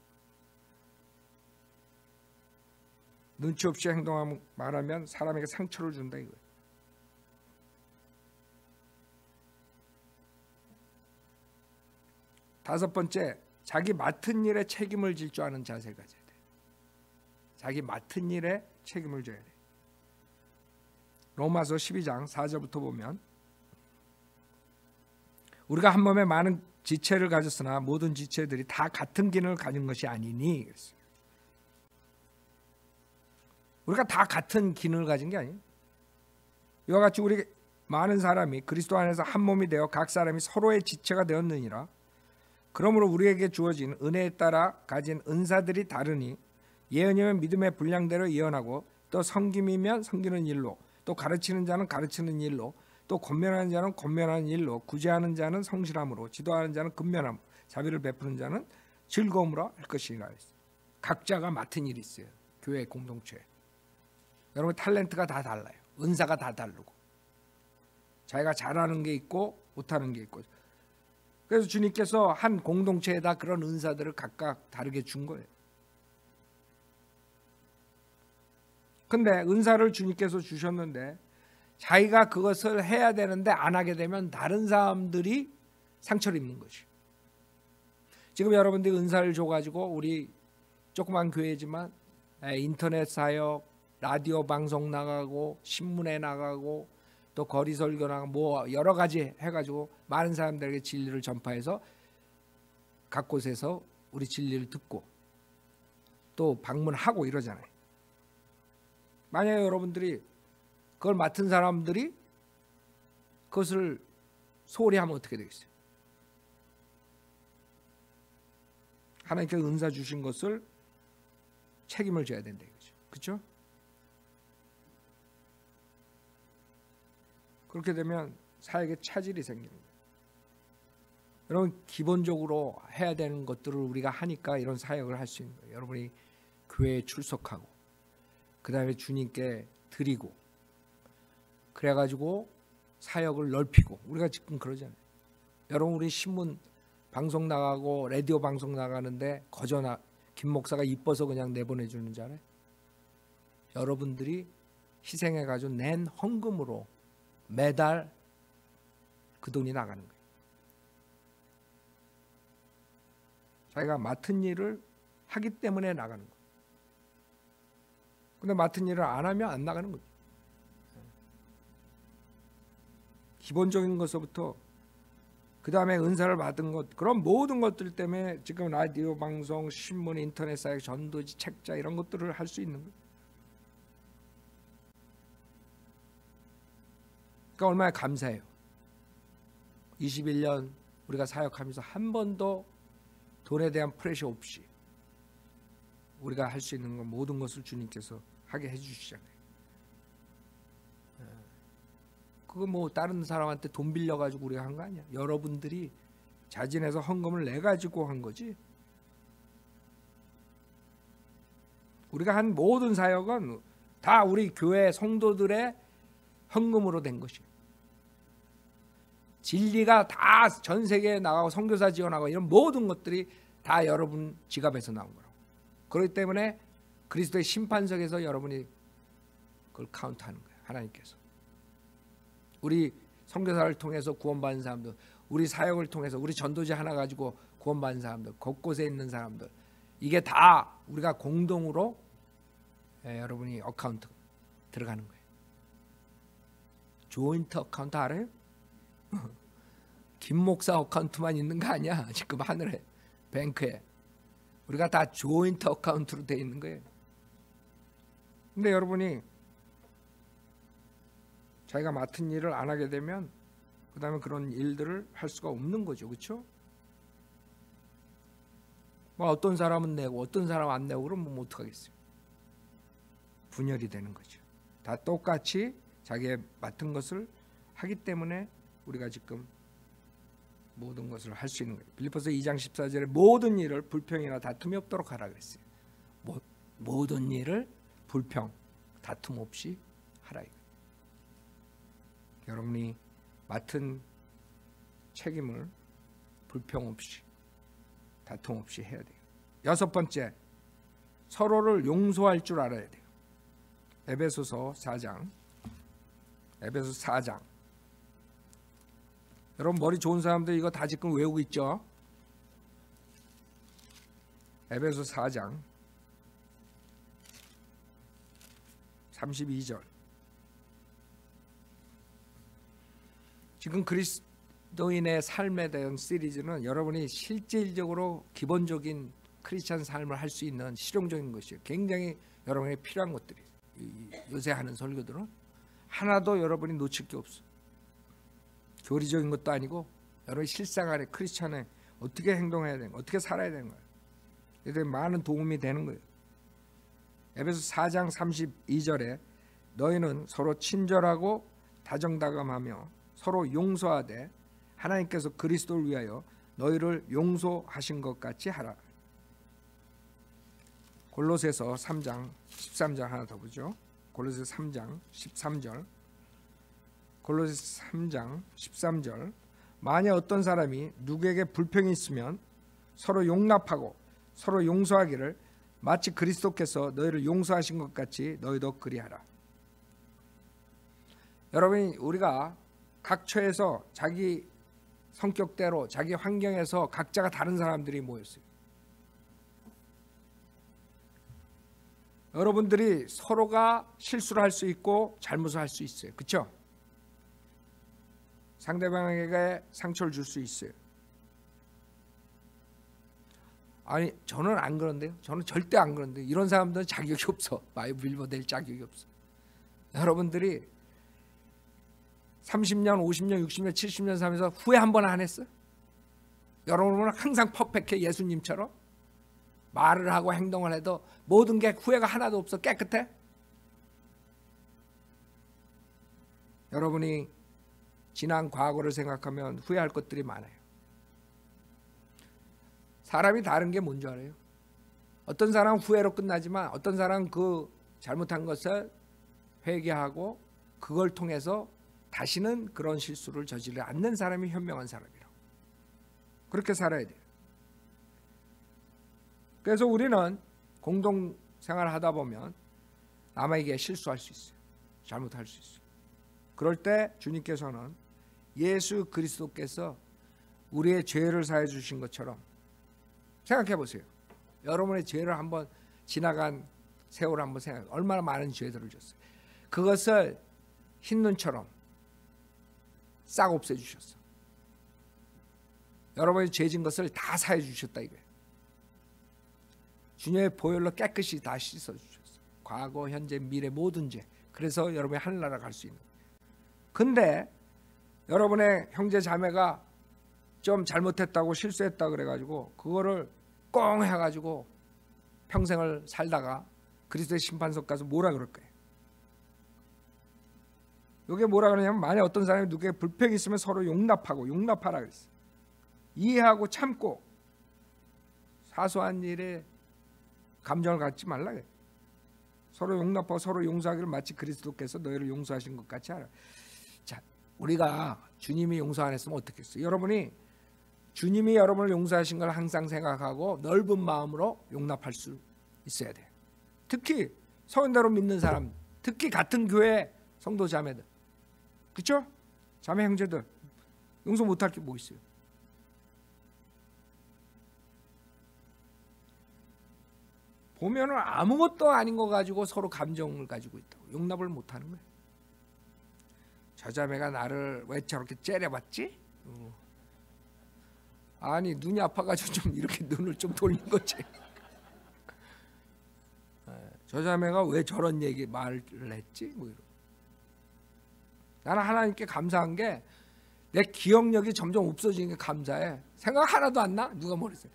눈치 없이 행동하면 말하면 사람에게 상처를 준다 이거예요. 다섯 번째, 자기 맡은 일에 책임을 질 줄 아는 자세를 가져야 돼요. 자기 맡은 일에 책임을 져야 돼요. 로마서 12장 4절부터 보면 우리가 한 몸에 많은 지체를 가졌으나 모든 지체들이 다 같은 기능을 가진 것이 아니니 그랬어요. 우리가 다 같은 기능을 가진 게 아니에요. 이와 같이 우리 많은 사람이 그리스도 안에서 한 몸이 되어 각 사람이 서로의 지체가 되었느니라. 그러므로 우리에게 주어진 은혜에 따라 가진 은사들이 다르니 예언이면 믿음의 분량대로 예언하고 또 섬김이면 섬기는 일로 또 가르치는 자는 가르치는 일로 또 권면하는 자는 권면하는 일로 구제하는 자는 성실함으로 지도하는 자는 근면함 자비를 베푸는 자는 즐거움으로 할 것이니라. 각자가 맡은 일이 있어요. 교회 공동체에. 여러분 탤런트가 다 달라요. 은사가 다 다르고 자기가 잘하는 게 있고 못하는 게 있고 그래서 주님께서 한 공동체에다 그런 은사들을 각각 다르게 준 거예요. 근데 은사를 주님께서 주셨는데 자기가 그것을 해야 되는데 안 하게 되면 다른 사람들이 상처를 입는 것이에요. 지금 여러분들이 은사를 줘가지고 우리 조그만 교회지만 인터넷 사역, 라디오 방송 나가고 신문에 나가고 또 거리 설교 나가고 뭐 여러 가지 해가지고 많은 사람들에게 진리를 전파해서 각 곳에서 우리 진리를 듣고 또 방문하고 이러잖아요. 만약에 여러분들이 그걸 맡은 사람들이 그것을 소홀히 하면 어떻게 되겠어요? 하나님께서 은사 주신 것을 책임을 져야 된다 이거죠. 그렇죠? 그렇게 되면 사역에 차질이 생기는 거예요. 여러분 기본적으로 해야 되는 것들을 우리가 하니까 이런 사역을 할 수 있는 거예요. 여러분이 교회에 출석하고 그 다음에 주님께 드리고 그래가지고 사역을 넓히고 우리가 지금 그러잖아요. 여러분 우리 신문 방송 나가고 라디오 방송 나가는데 거저나 김 목사가 이뻐서 그냥 내보내주는 줄 알아요? 여러분들이 희생해가지고 낸 헌금으로 매달 그 돈이 나가는 거예요. 자기가 맡은 일을 하기 때문에 나가는 거예요. 근데 맡은 일을 안 하면 안 나가는 거죠. 기본적인 것부터 그 다음에 은사를 받은 것 그런 모든 것들 때문에 지금 라디오 방송, 신문, 인터넷 사역, 전도지, 책자 이런 것들을 할 수 있는 거예요. 그러니까 얼마나 감사해요. 21년 우리가 사역하면서 한 번도 돈에 대한 프레셔 없이 우리가 할 수 있는 것 모든 것을 주님께서 하게 해주시잖아요. 그거 뭐 다른 사람한테 돈 빌려가지고 우리가 한 거 아니야. 여러분들이 자진해서 헌금을 내가지고 한 거지. 우리가 한 모든 사역은 다 우리 교회 성도들의 헌금으로 된 것이에요. 진리가 다 전 세계에 나가고 선교사 지원하고 이런 모든 것들이 다 여러분 지갑에서 나온 거라고. 그렇기 때문에 그리스도의 심판석에서 여러분이 그걸 카운트하는 거예요. 하나님께서. 우리 선교사를 통해서 구원받은 사람들, 우리 사역을 통해서 우리 전도지 하나 가지고 구원받은 사람들, 곳곳에 있는 사람들, 이게 다 우리가 공동으로 여러분이 어카운트 들어가는 거예요. 조인트 어카운트 알아요? 김 목사 어카운트만 있는 거 아니야. 지금 하늘에 뱅크에 우리가 다 조인트 어카운트로 돼 있는 거예요. 근데 여러분이 자기가 맡은 일을 안 하게 되면 그 다음에 그런 일들을 할 수가 없는 거죠. 그렇죠? 뭐 어떤 사람은 내고 어떤 사람 안 내고 그러면 뭐 어떡하겠어요. 분열이 되는 거죠. 다 똑같이 자기의 맡은 것을 하기 때문에 우리가 지금 모든 것을 할 수 있는 거예요. 빌립보서 2장 14절에 모든 일을 불평이나 다툼이 없도록 하라 그랬어요. 모든 일을 불평, 다툼 없이 하라. 여러분이 맡은 책임을 불평 없이 다툼 없이 해야 돼요. 여섯 번째, 서로를 용서할 줄 알아야 돼요. 에베소서 4장. 여러분 머리 좋은 사람들 이거 다 지금 외우고 있죠? 에베소 4장 32절. 지금 그리스도인의 삶에 대한 시리즈는 여러분이 실질적으로 기본적인 크리스찬 삶을 할 수 있는 실용적인 것이에요. 굉장히 여러분에게 필요한 것들이에요. 요새 하는 설교들은 하나도 여러분이 놓칠 게 없어. 교리적인 것도 아니고 여러분 실생활에 크리스찬에 어떻게 행동해야 되는 거예요, 어떻게 살아야 되는 거예요. 이들이 많은 도움이 되는 거예요. 에베소 4장 32절에 너희는 서로 친절하고 다정다감하며 서로 용서하되 하나님께서 그리스도를 위하여 너희를 용서하신 것 같이 하라. 골로새서 3장 13절 하나 더 보죠. 골로새 3장 13절. 골로새 3장 13절. 만약 어떤 사람이 누구에게 불평이 있으면 서로 용납하고 서로 용서하기를 마치 그리스도께서 너희를 용서하신 것 같이 너희도 그리하라. 여러분이 우리가 각처에서 자기 성격대로 자기 환경에서 각자가 다른 사람들이 모였어요. 여러분들이 서로가 실수를 할 수 있고 잘못을 할 수 있어요. 그렇죠? 상대방에게 상처를 줄 수 있어요. 아니 저는 안 그런데요. 저는 절대 안 그런데 이런 사람들은 자격이 없어. 바이블 될 자격이 없어. 여러분들이 30년, 50년, 60년, 70년 살면서 후회 한 번 안 했어요? 여러분은 항상 퍼펙해. 예수님처럼 말을 하고 행동을 해도 모든 게 후회가 하나도 없어. 깨끗해. 여러분이 지난 과거를 생각하면 후회할 것들이 많아요. 사람이 다른 게 뭔 줄 알아요? 어떤 사람은 후회로 끝나지만 어떤 사람은 그 잘못한 것을 회개하고 그걸 통해서 다시는 그런 실수를 저지르지 않는 사람이 현명한 사람이라고. 그렇게 살아야 돼요. 그래서 우리는 공동생활을 하다 보면 남에게 실수할 수 있어요. 잘못할 수 있어요. 그럴 때 주님께서는 예수 그리스도께서 우리의 죄를 사해 주신 것처럼 생각해 보세요. 여러분의 죄를 한번 지나간 세월을 한번 생각해. 얼마나 많은 죄들을 졌어요. 그것을 흰눈처럼 싹 없애주셨어. 여러분이 죄진 것을 다 사해 주셨다 이거예요. 주님의 보혈로 깨끗이 다 씻어주셨어. 과거, 현재, 미래 모든 죄. 그래서 여러분이 하늘나라 갈 수 있는 거예요. 근데 여러분의 형제 자매가 좀 잘못했다고 실수했다 그래가지고 그거를 꽁 해가지고 평생을 살다가 그리스도의 심판석 가서 뭐라 그럴 거예요. 이게 뭐라 그러냐면 만약 어떤 사람이 누구에게 불평이 있으면 서로 용납하라 그랬어요. 이해하고 참고 사소한 일에 감정을 갖지 말라 그래요. 서로 용납하고 서로 용서하기를 마치 그리스도께서 너희를 용서하신 것 같이 하라. 자, 우리가 주님이 용서 안 했으면 어떻겠어요? 여러분이 주님이 여러분을 용서하신 걸 항상 생각하고 넓은 마음으로 용납할 수 있어야 돼요. 특히 성인대로 믿는 사람, 특히 같은 교회 성도 자매들, 그렇죠? 자매 형제들 용서 못할 게 뭐 있어요? 보면은 아무것도 아닌 거 가지고 서로 감정을 가지고 있다고 용납을 못하는 거예요. 저 자매가 나를 왜 저렇게 째려봤지? 아니 눈이 아파가지고 좀 이렇게 눈을 좀 돌린 거지. 저 자매가 왜 저런 말을 했지? 뭐 이런. 나는 하나님께 감사한 게 내 기억력이 점점 없어지는 게 감사해. 생각 하나도 안 나? 누가 뭐랬어요?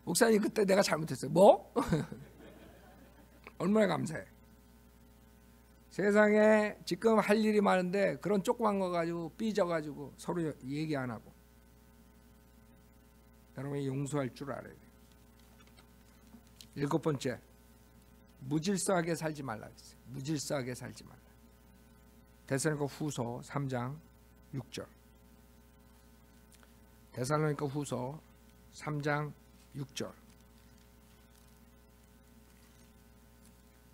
목사님 그때 내가 잘못했어요. 뭐? 얼마나 감사해. 세상에 지금 할 일이 많은데 그런 조그만 거 가지고 삐져가지고 서로 얘기 안 하고. 여러분이 용서할 줄 알아야 돼요. 일곱 번째, 무질서하게 살지 말라 했어요. 무질서하게 살지 말라. 데살로니가 후서 3장 6절. 데살로니가 후서 3장 6절.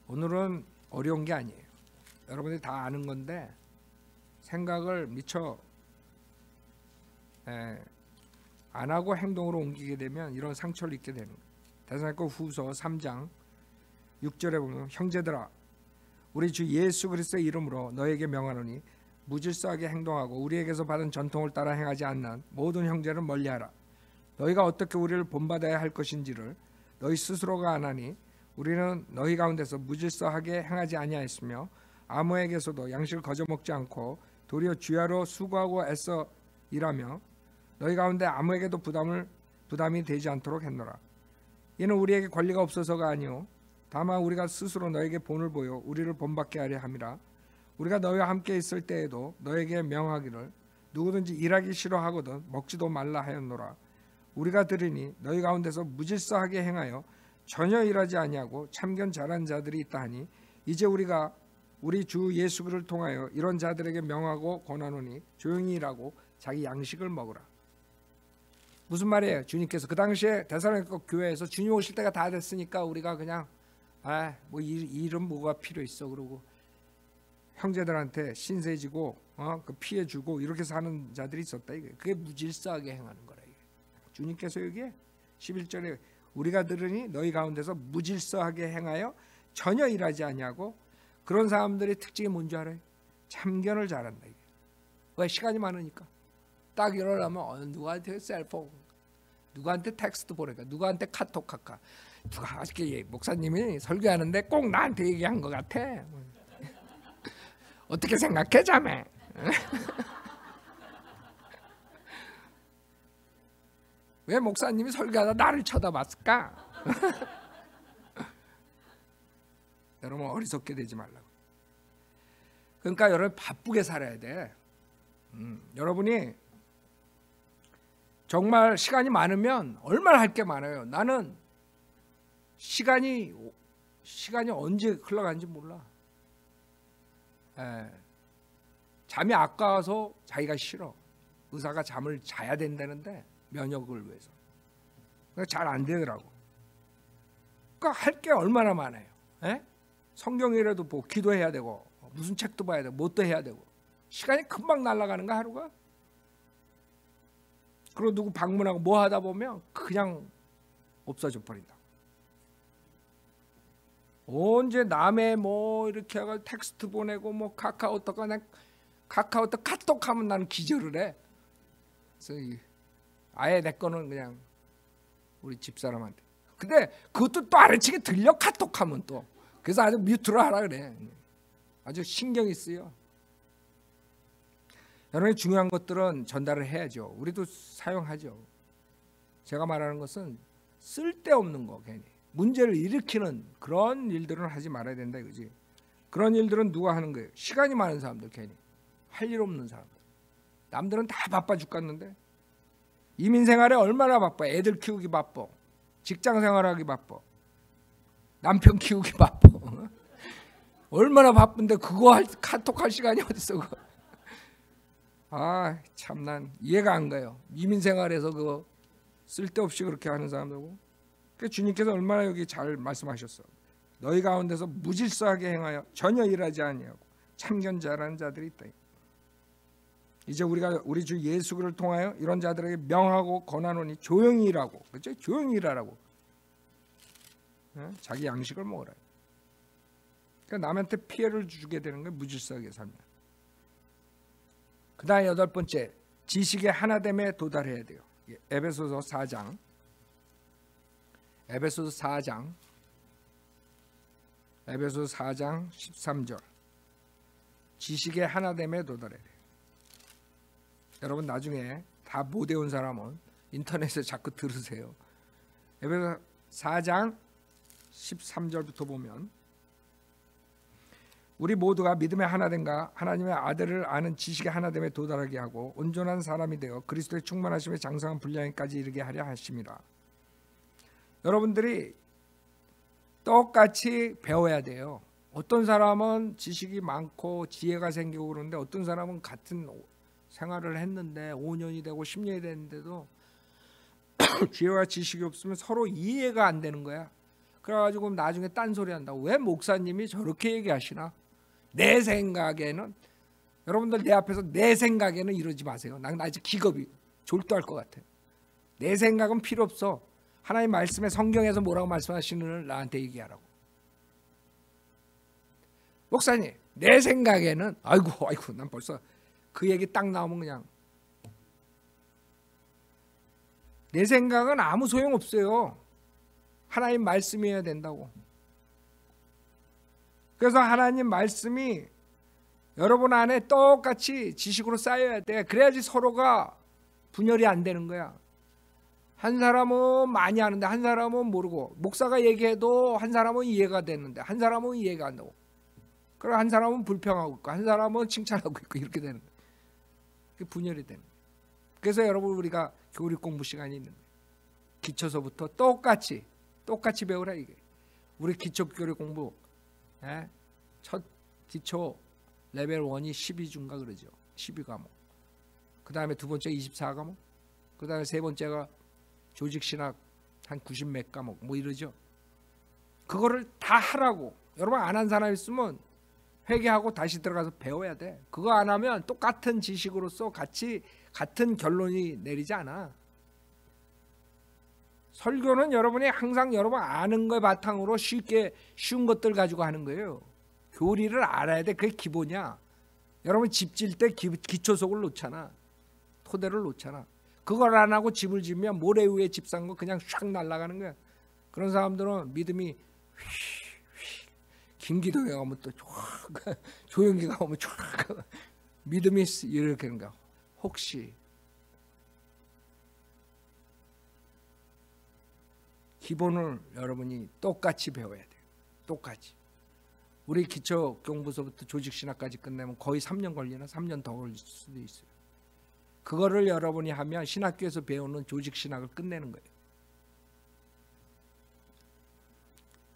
오늘은 어려운 게 아니에요. 여러분들이 다 아는 건데 생각을 미처 안 하고 행동으로 옮기게 되면 이런 상처를 입게 되는 거예요. 데살로니가 후서 3장 6절에 보면 형제들아 우리 주 예수 그리스도의 이름으로 너에게 명하노니 무질서하게 행동하고 우리에게서 받은 전통을 따라 행하지 않는 모든 형제를 멀리하라. 너희가 어떻게 우리를 본받아야 할 것인지를 너희 스스로가 아나니 우리는 너희 가운데서 무질서하게 행하지 아니하였으며 아무에게서도 양식을 거저 먹지 않고 도리어 주야로 수고하고 애써 일하며 너희 가운데 아무에게도 부담이 되지 않도록 했노라. 이는 우리에게 권리가 없어서가 아니오 다만 우리가 스스로 너에게 본을 보여 우리를 본받게 하려 함이라. 우리가 너희와 함께 있을 때에도 너에게 명하기를 누구든지 일하기 싫어하거든 먹지도 말라 하였노라. 우리가 들으니 너희 가운데서 무질서하게 행하여 전혀 일하지 아니하고 참견 잘한 자들이 있다 하니 이제 우리가 우리 주 예수 그리스도를 통하여 이런 자들에게 명하고 권하노니 조용히 일하고 자기 양식을 먹으라. 무슨 말이에요? 주님께서 그 당시에 데살로니가 교회에서 주님 오실 때가 다 됐으니까 우리가 그냥 뭐 일은 뭐가 필요 있어 그러고 형제들한테 신세지고 그 피해 주고 이렇게 사는 자들이 있었다. 이게 그게 무질서하게 행하는 거라. 이게. 주님께서 여기에 11절에 우리가 들으니 너희 가운데서 무질서하게 행하여 전혀 일하지 아니하고 그런 사람들의 특징이 뭔지 알아요? 참견을 잘한다. 이게. 왜? 시간이 많으니까. 딱 일어나면 누구한테 셀폰, 누구한테 텍스트 보내까, 누구한테 카톡 할까, 누가 아쉽게 목사님이 설교하는데 꼭 나한테 얘기한 것 같아. 어떻게 생각해 자매? 왜 목사님이 설교하다 나를 쳐다봤을까? 여러분 어리석게 되지 말라고. 그러니까 여러분 바쁘게 살아야 돼. 여러분이 정말 시간이 많으면 얼마나 할 게 많아요. 나는 시간이 언제 흘러가는지 몰라. 잠이 아까워서 자기가 싫어. 의사가 잠을 자야 된다는데 면역을 위해서. 잘 안 되더라고. 그러니까 할 게 얼마나 많아요. 성경이라도 보고 기도해야 되고 무슨 책도 봐야 되고 뭣도 해야 되고 시간이 금방 날아가는가 하루가. 그리고 누구 방문하고 뭐 하다 보면 그냥 없어져 버린다. 언제 남의 뭐 이렇게 하고 텍스트 보내고 뭐 카카오톡 카톡하면 나는 기절을 해. 그래서 아예 내 거는 그냥 우리 집사람한테. 근데 그것도 또 아래치게 들려 카톡하면 또. 그래서 아주 뮤트로 하라 그래. 아주 신경이 쓰여. 여러분이 중요한 것들은 전달을 해야죠. 우리도 사용하죠. 제가 말하는 것은 쓸데없는 거 괜히 문제를 일으키는 그런 일들은 하지 말아야 된다 이거지. 그런 일들은 누가 하는 거예요? 시간이 많은 사람들 괜히 할 일 없는 사람들. 남들은 다 바빠 죽겠는데 이민 생활에 얼마나 바빠. 애들 키우기 바빠. 직장 생활하기 바빠. 남편 키우기 바빠. 얼마나 바쁜데 그거 카톡 할 시간이 어딨어 그거. 참 난 이해가 안 가요. 이민 생활에서 그거 쓸데없이 그렇게 하는 사람들고. 그러니까 주님께서 얼마나 여기 잘 말씀하셨어. 너희 가운데서 무질서하게 행하여 전혀 일하지 아니하고 참견 잘하는 자들이 있다. 이제 우리가 우리 주 예수 그리스도를 통하여 이런 자들에게 명하고 권하노니 조용히 일하고, 그렇죠? 조용히 일하라고. 자기 양식을 먹으라. 그러니까 남한테 피해를 주게 되는 게 무질서하게 살면. 그다음 8번째, 지식의 하나됨에 도달해야 돼요. 에베소서 4장. 에베소서 4장 13절. 지식의 하나됨에 도달해야 돼요. 여러분 나중에 다 못 외운 사람은 인터넷에 자꾸 들으세요. 에베소 4장 13절부터 보면 우리 모두가 믿음의 하나됨과 하나님의 아들을 아는 지식의 하나됨에 도달하게 하고 온전한 사람이 되어 그리스도의 충만하심에 장성한 분량까지 이르게 하려 하심이라. 여러분들이 똑같이 배워야 돼요. 어떤 사람은 지식이 많고 지혜가 생기고 그러는데 어떤 사람은 같은 생활을 했는데 5년이 되고 10년이 됐는데도 지혜와 지식이 없으면 서로 이해가 안 되는 거야. 그래가지고 나중에 딴소리 한다고. 왜 목사님이 저렇게 얘기하시나? 내 생각에는, 여러분들 내 앞에서 내 생각에는 이러지 마세요. 나 이제 기겁이 졸도할 것 같아. 내 생각은 필요 없어. 하나님 말씀에, 성경에서 뭐라고 말씀하시는을 나한테 얘기하라고. 목사님 내 생각에는, 아이고 난 벌써 그 얘기 딱 나오면 그냥, 내 생각은 아무 소용 없어요. 하나님 말씀이어야 된다고. 그래서 하나님 말씀이 여러분 안에 똑같이 지식으로 쌓여야 돼. 그래야지 서로가 분열이 안 되는 거야. 한 사람은 많이 아는데 한 사람은 모르고, 목사가 얘기해도 한 사람은 이해가 되는데 한 사람은 이해가 안 되고, 그리고 한 사람은 불평하고 있고 한 사람은 칭찬하고 있고, 이렇게 되는 거야. 그게 분열이 되는 거야. 그래서 여러분, 우리가 교육 공부 시간이 있는데 기초서부터 똑같이 배우라 이게. 우리 기초 교육 공부, 첫 기초 레벨 1이 12주인가 그러죠. 12과목. 그 다음에 두 번째 24과목. 그 다음에 세 번째가 조직신학 한 90 몇 과목 뭐 이러죠. 그거를 다 하라고. 여러분 안 한 사람 있으면 회개하고 다시 들어가서 배워야 돼. 그거 안 하면 똑같은 지식으로서 같은 결론이 내리지 않아. 설교는 여러분이 항상 여러분 아는 걸 바탕으로 쉬운 것들 가지고 하는 거예요. 교리를 알아야 돼. 그게 기본이야. 여러분 집 질 때 기초석을 놓잖아. 토대를 놓잖아. 그걸 안 하고 집을 지으면 모래 위에 집 산 거 그냥 샥 날아가는 거야. 그런 사람들은 믿음이 김기동에 가면 또 조용기가 오면 믿음이 이렇게 하는 거야. 혹시 기본을 여러분이 똑같이 배워야 돼요. 똑같이. 우리 기초 공부서부터 조직신학까지 끝내면 거의 3년 걸리나 3년 더 걸릴 수도 있어요. 그거를 여러분이 하면 신학교에서 배우는 조직신학을 끝내는 거예요.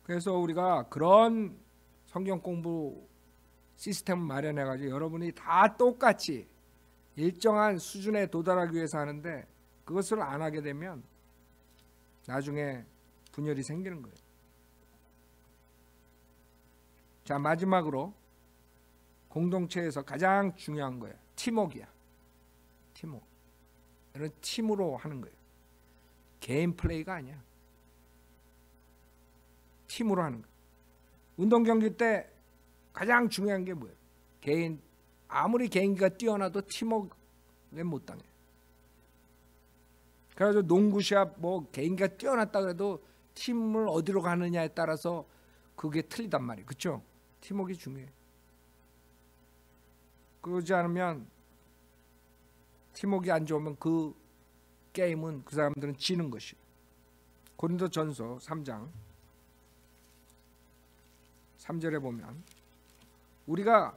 그래서 우리가 그런 성경 공부 시스템을 마련해가지고 여러분이 다 똑같이 일정한 수준에 도달하기 위해서 하는데, 그것을 안 하게 되면 나중에 분열이 생기는 거예요. 자, 마지막으로 공동체에서 가장 중요한 거예요. 팀워크야. 팀워크. 이런 팀으로 하는 거예요. 개인 플레이가 아니야. 팀으로 하는 거예요. 운동 경기 때 가장 중요한 게 뭐예요? 아무리 개인기가 뛰어나도 팀워크에 못 당해. 그래서 농구 시합 뭐 개인기가 뛰어났다 그래도 팀을 어디로 가느냐에 따라서 그게 틀리단 말이에요. 그렇죠? 팀워크가 중요해. 그러지 않으면, 팀워크가 안 좋으면 그 게임은, 그 사람들은 지는 것이에요. 고린도전서 3장 3절에 보면, 우리가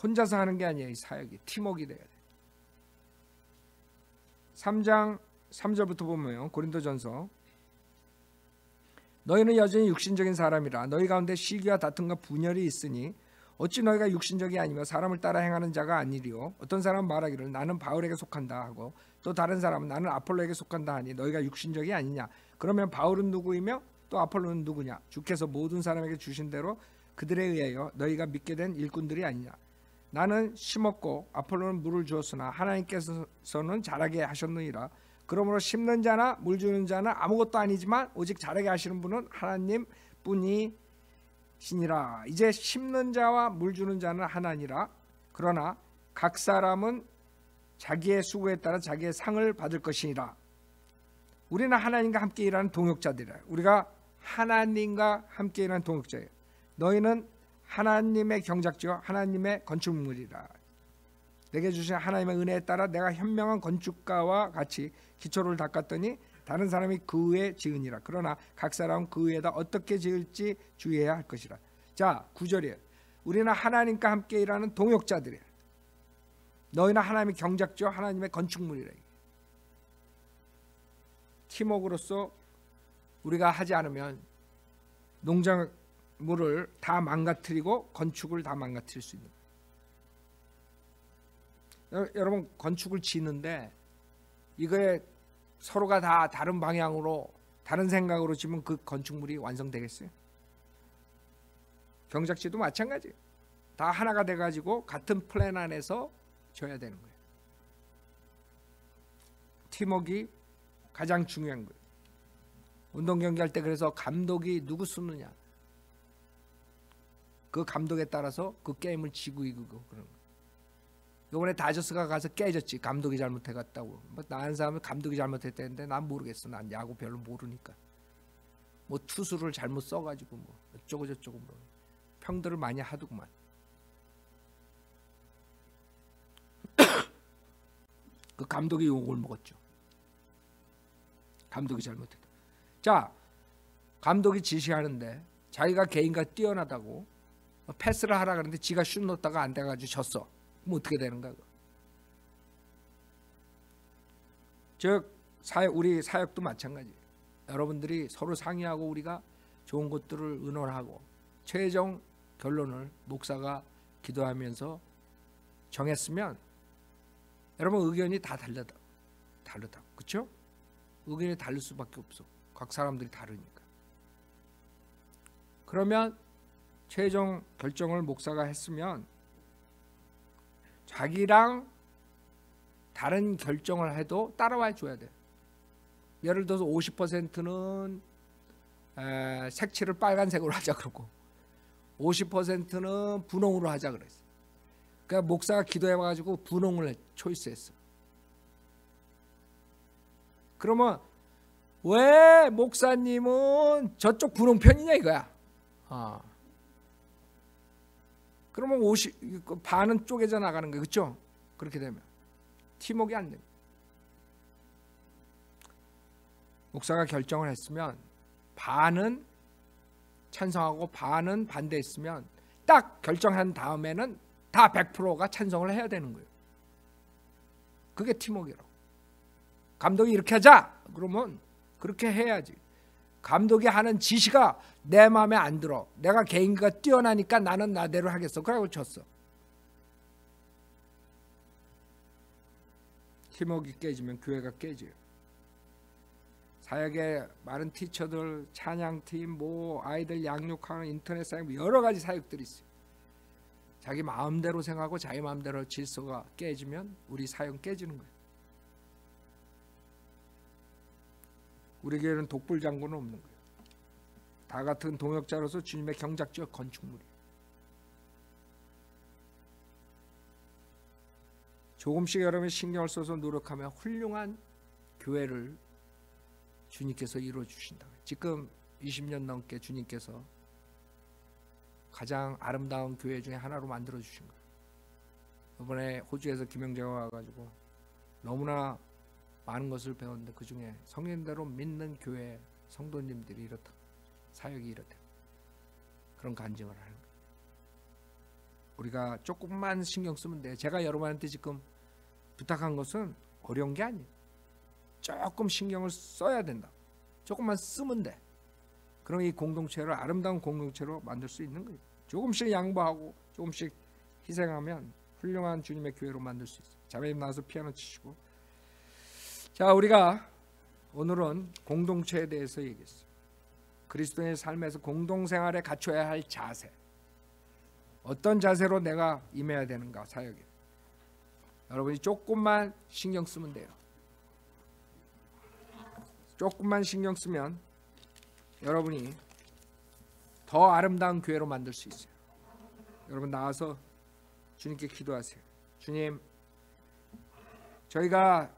혼자서 하는 게 아니에요. 이 사역이 팀워크가 돼야 돼. 3장 3절부터 보면 고린도전서, 너희는 여전히 육신적인 사람이라 너희 가운데 시기와 다툼과 분열이 있으니 어찌 너희가 육신적이 아니며 사람을 따라 행하는 자가 아니리요. 어떤 사람은 말하기를 나는 바울에게 속한다 하고, 또 다른 사람은 나는 아폴로에게 속한다 하니 너희가 육신적이 아니냐. 그러면 바울은 누구이며 또 아폴로는 누구냐. 주께서 모든 사람에게 주신 대로 그들에 의하여 너희가 믿게 된 일꾼들이 아니냐. 나는 심었고 아폴로는 물을 주었으나 하나님께서는 자라게 하셨느니라. 그러므로 심는 자나 물 주는 자는 아무것도 아니지만 오직 자라게 하시는 분은 하나님 뿐이시니라. 이제 심는 자와 물 주는 자는 하나니라. 그러나 각 사람은 자기의 수고에 따라 자기의 상을 받을 것이니라. 우리는 하나님과 함께 일하는 동역자들이라. 우리가 하나님과 함께 일하는 동역자예요. 너희는 하나님의 경작지와 하나님의 건축물이라. 내게 주신 하나님의 은혜에 따라 내가 현명한 건축가와 같이 기초를 닦았더니 다른 사람이 그 위에 지으니라. 그러나 각 사람은 그 위에다 어떻게 지을지 주의해야 할 것이라. 자, 9절이에요. 우리는 하나님과 함께 일하는 동역자들이야. 너희는 하나님의 경작지와 하나님의 건축물이라. 팀워크로서 우리가 하지 않으면 농작물을 다 망가뜨리고 건축을 다 망가뜨릴 수 있는 거예요. 여러분 건축을 짓는데 이거에 서로가 다 다른 방향으로 다른 생각으로 지면 그 건축물이 완성되겠어요? 경작지도 마찬가지. 다 하나가 돼가지고 같은 플랜 안에서 져야 되는 거예요. 팀워크가 가장 중요한 거예요. 운동 경기할 때 그래서 감독이 누구 쓰느냐, 그 감독에 따라서 그 게임을 지고 이기고 그런 거예요. 이번에 다저스가 가서 깨졌지. 감독이 잘못해갔다고. 뭐 나은 사람은 감독이 잘못했다는데 난 모르겠어. 난 야구 별로 모르니까. 뭐 투수를 잘못 써가지고 뭐 어쩌고 저쩌고 뭐 평들을 많이 하더구만. 그 감독이 욕을 먹었죠. 감독이 잘못했다. 자, 감독이 지시하는데 자기가 개인과 뛰어나다고 패스를 하라 그러는데 지가 슛 넣었다가 안 돼가지고 졌어. 그럼 어떻게 되는 거야? 즉 우리 사역도 마찬가지. 여러분들이 서로 상의하고 우리가 좋은 것들을 의논하고 최종 결론을 목사가 기도하면서 정했으면 여러분 의견이 다 다르다. 그렇죠? 의견이 다를 수밖에 없어. 각 사람들이 다르니까. 그러면 최종 결정을 목사가 했으면 자기랑 다른 결정을 해도 따라와 줘야 돼. 예를 들어서 50%는 색칠을 빨간색으로 하자 그러고 50%는 분홍으로 하자 그랬어. 그러니까 목사가 기도해가지고 분홍을 초이스했어. 그러면 왜 목사님은 저쪽 분홍 편이냐 이거야. 그러면 반은 쪼개져 나가는 거예요. 그렇죠? 그렇게 되면 팀워크가 안 됩니다. 목사가 결정을 했으면 반은 찬성하고 반은 반대했으면 딱 결정한 다음에는 다 100%가 찬성을 해야 되는 거예요. 그게 팀워크라고. 감독이 이렇게 하자 그러면 그렇게 해야지. 감독이 하는 지시가 내 마음에 안 들어. 내가 개인기가 뛰어나니까 나는 나대로 하겠어. 그러고 졌어. 팀워크 깨지면 교회가 깨져요. 사역에 많은 티처들, 찬양팀, 뭐 아이들 양육하는 인터넷 사역 여러 가지 사역들이 있어요. 자기 마음대로 생각하고 자기 마음대로 질서가 깨지면 우리 사역 깨지는 거예요. 우리 교회는 독불장군은 없는 거예요. 다 같은 동역자로서 주님의 경작지역 건축물이에요. 조금씩 여러분이 신경을 써서 노력하면 훌륭한 교회를 주님께서 이루어 주신다. 지금 20년 넘게 주님께서 가장 아름다운 교회 중에 하나로 만들어 주신 거예요. 이번에 호주에서 김영재가 와가지고 너무나 많은 것을 배웠는데 그 중에 성경대로 믿는 교회 성도님들이 이렇다. 사역이 이렇다. 그런 간증을 하는 거예요. 우리가 조금만 신경 쓰면 돼. 제가 여러분한테 지금 부탁한 것은 어려운 게 아니에요. 조금 신경을 써야 된다. 조금만 쓰면 돼. 그럼 이 공동체를 아름다운 공동체로 만들 수 있는 거예요. 조금씩 양보하고 조금씩 희생하면 훌륭한 주님의 교회로 만들 수 있어요. 자매님 나와서 피아노 치시고. 자, 우리가 오늘은 공동체에 대해서 얘기했어요. 그리스도인의 삶에서 공동생활에 갖춰야 할 자세. 어떤 자세로 내가 임해야 되는가 사역에. 여러분이 조금만 신경 쓰면 돼요. 조금만 신경 쓰면 여러분이 더 아름다운 교회로 만들 수 있어요. 여러분 나와서 주님께 기도하세요. 주님, 저희가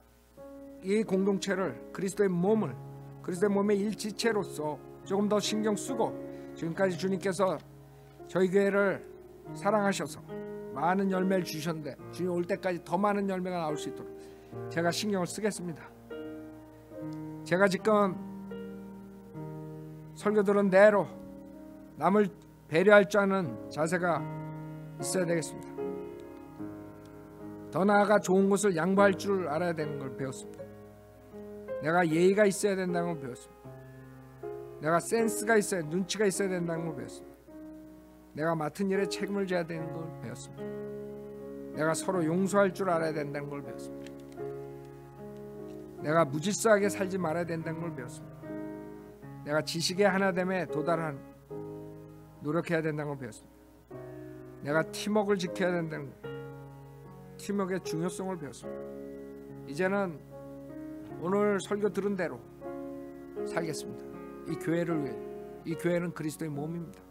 이 공동체를 그리스도의 몸의 일지체로서 조금 더 신경 쓰고 지금까지 주님께서 저희 교회를 사랑하셔서 많은 열매를 주셨는데 주님 올 때까지 더 많은 열매가 나올 수 있도록 제가 신경을 쓰겠습니다. 제가 지금 설교 들은 대로 남을 배려할 줄 아는 자세가 있어야 되겠습니다. 더 나아가 좋은 것을 양보할 줄 알아야 되는 걸 배웠습니다. 내가 예의가 있어야 된다는 걸 배웠습니다. 내가 센스가 있어야, 눈치가 있어야 된다는 걸 배웠습니다. 내가 맡은 일에 책임을 져야 되는 걸 배웠습니다. 내가 서로 용서할 줄 알아야 된다는 걸 배웠습니다. 내가 무질서하게 살지 말아야 된다는 걸 배웠습니다. 내가 지식의 하나됨에 도달한 노력해야 된다는 걸 배웠습니다. 내가 팀워크를 지켜야 된다는 걸, 팀워크의 중요성을 배웠습니다. 이제는 오늘 설교 들은 대로 살겠습니다. 이 교회를 위해. 이 교회는 그리스도의 몸입니다.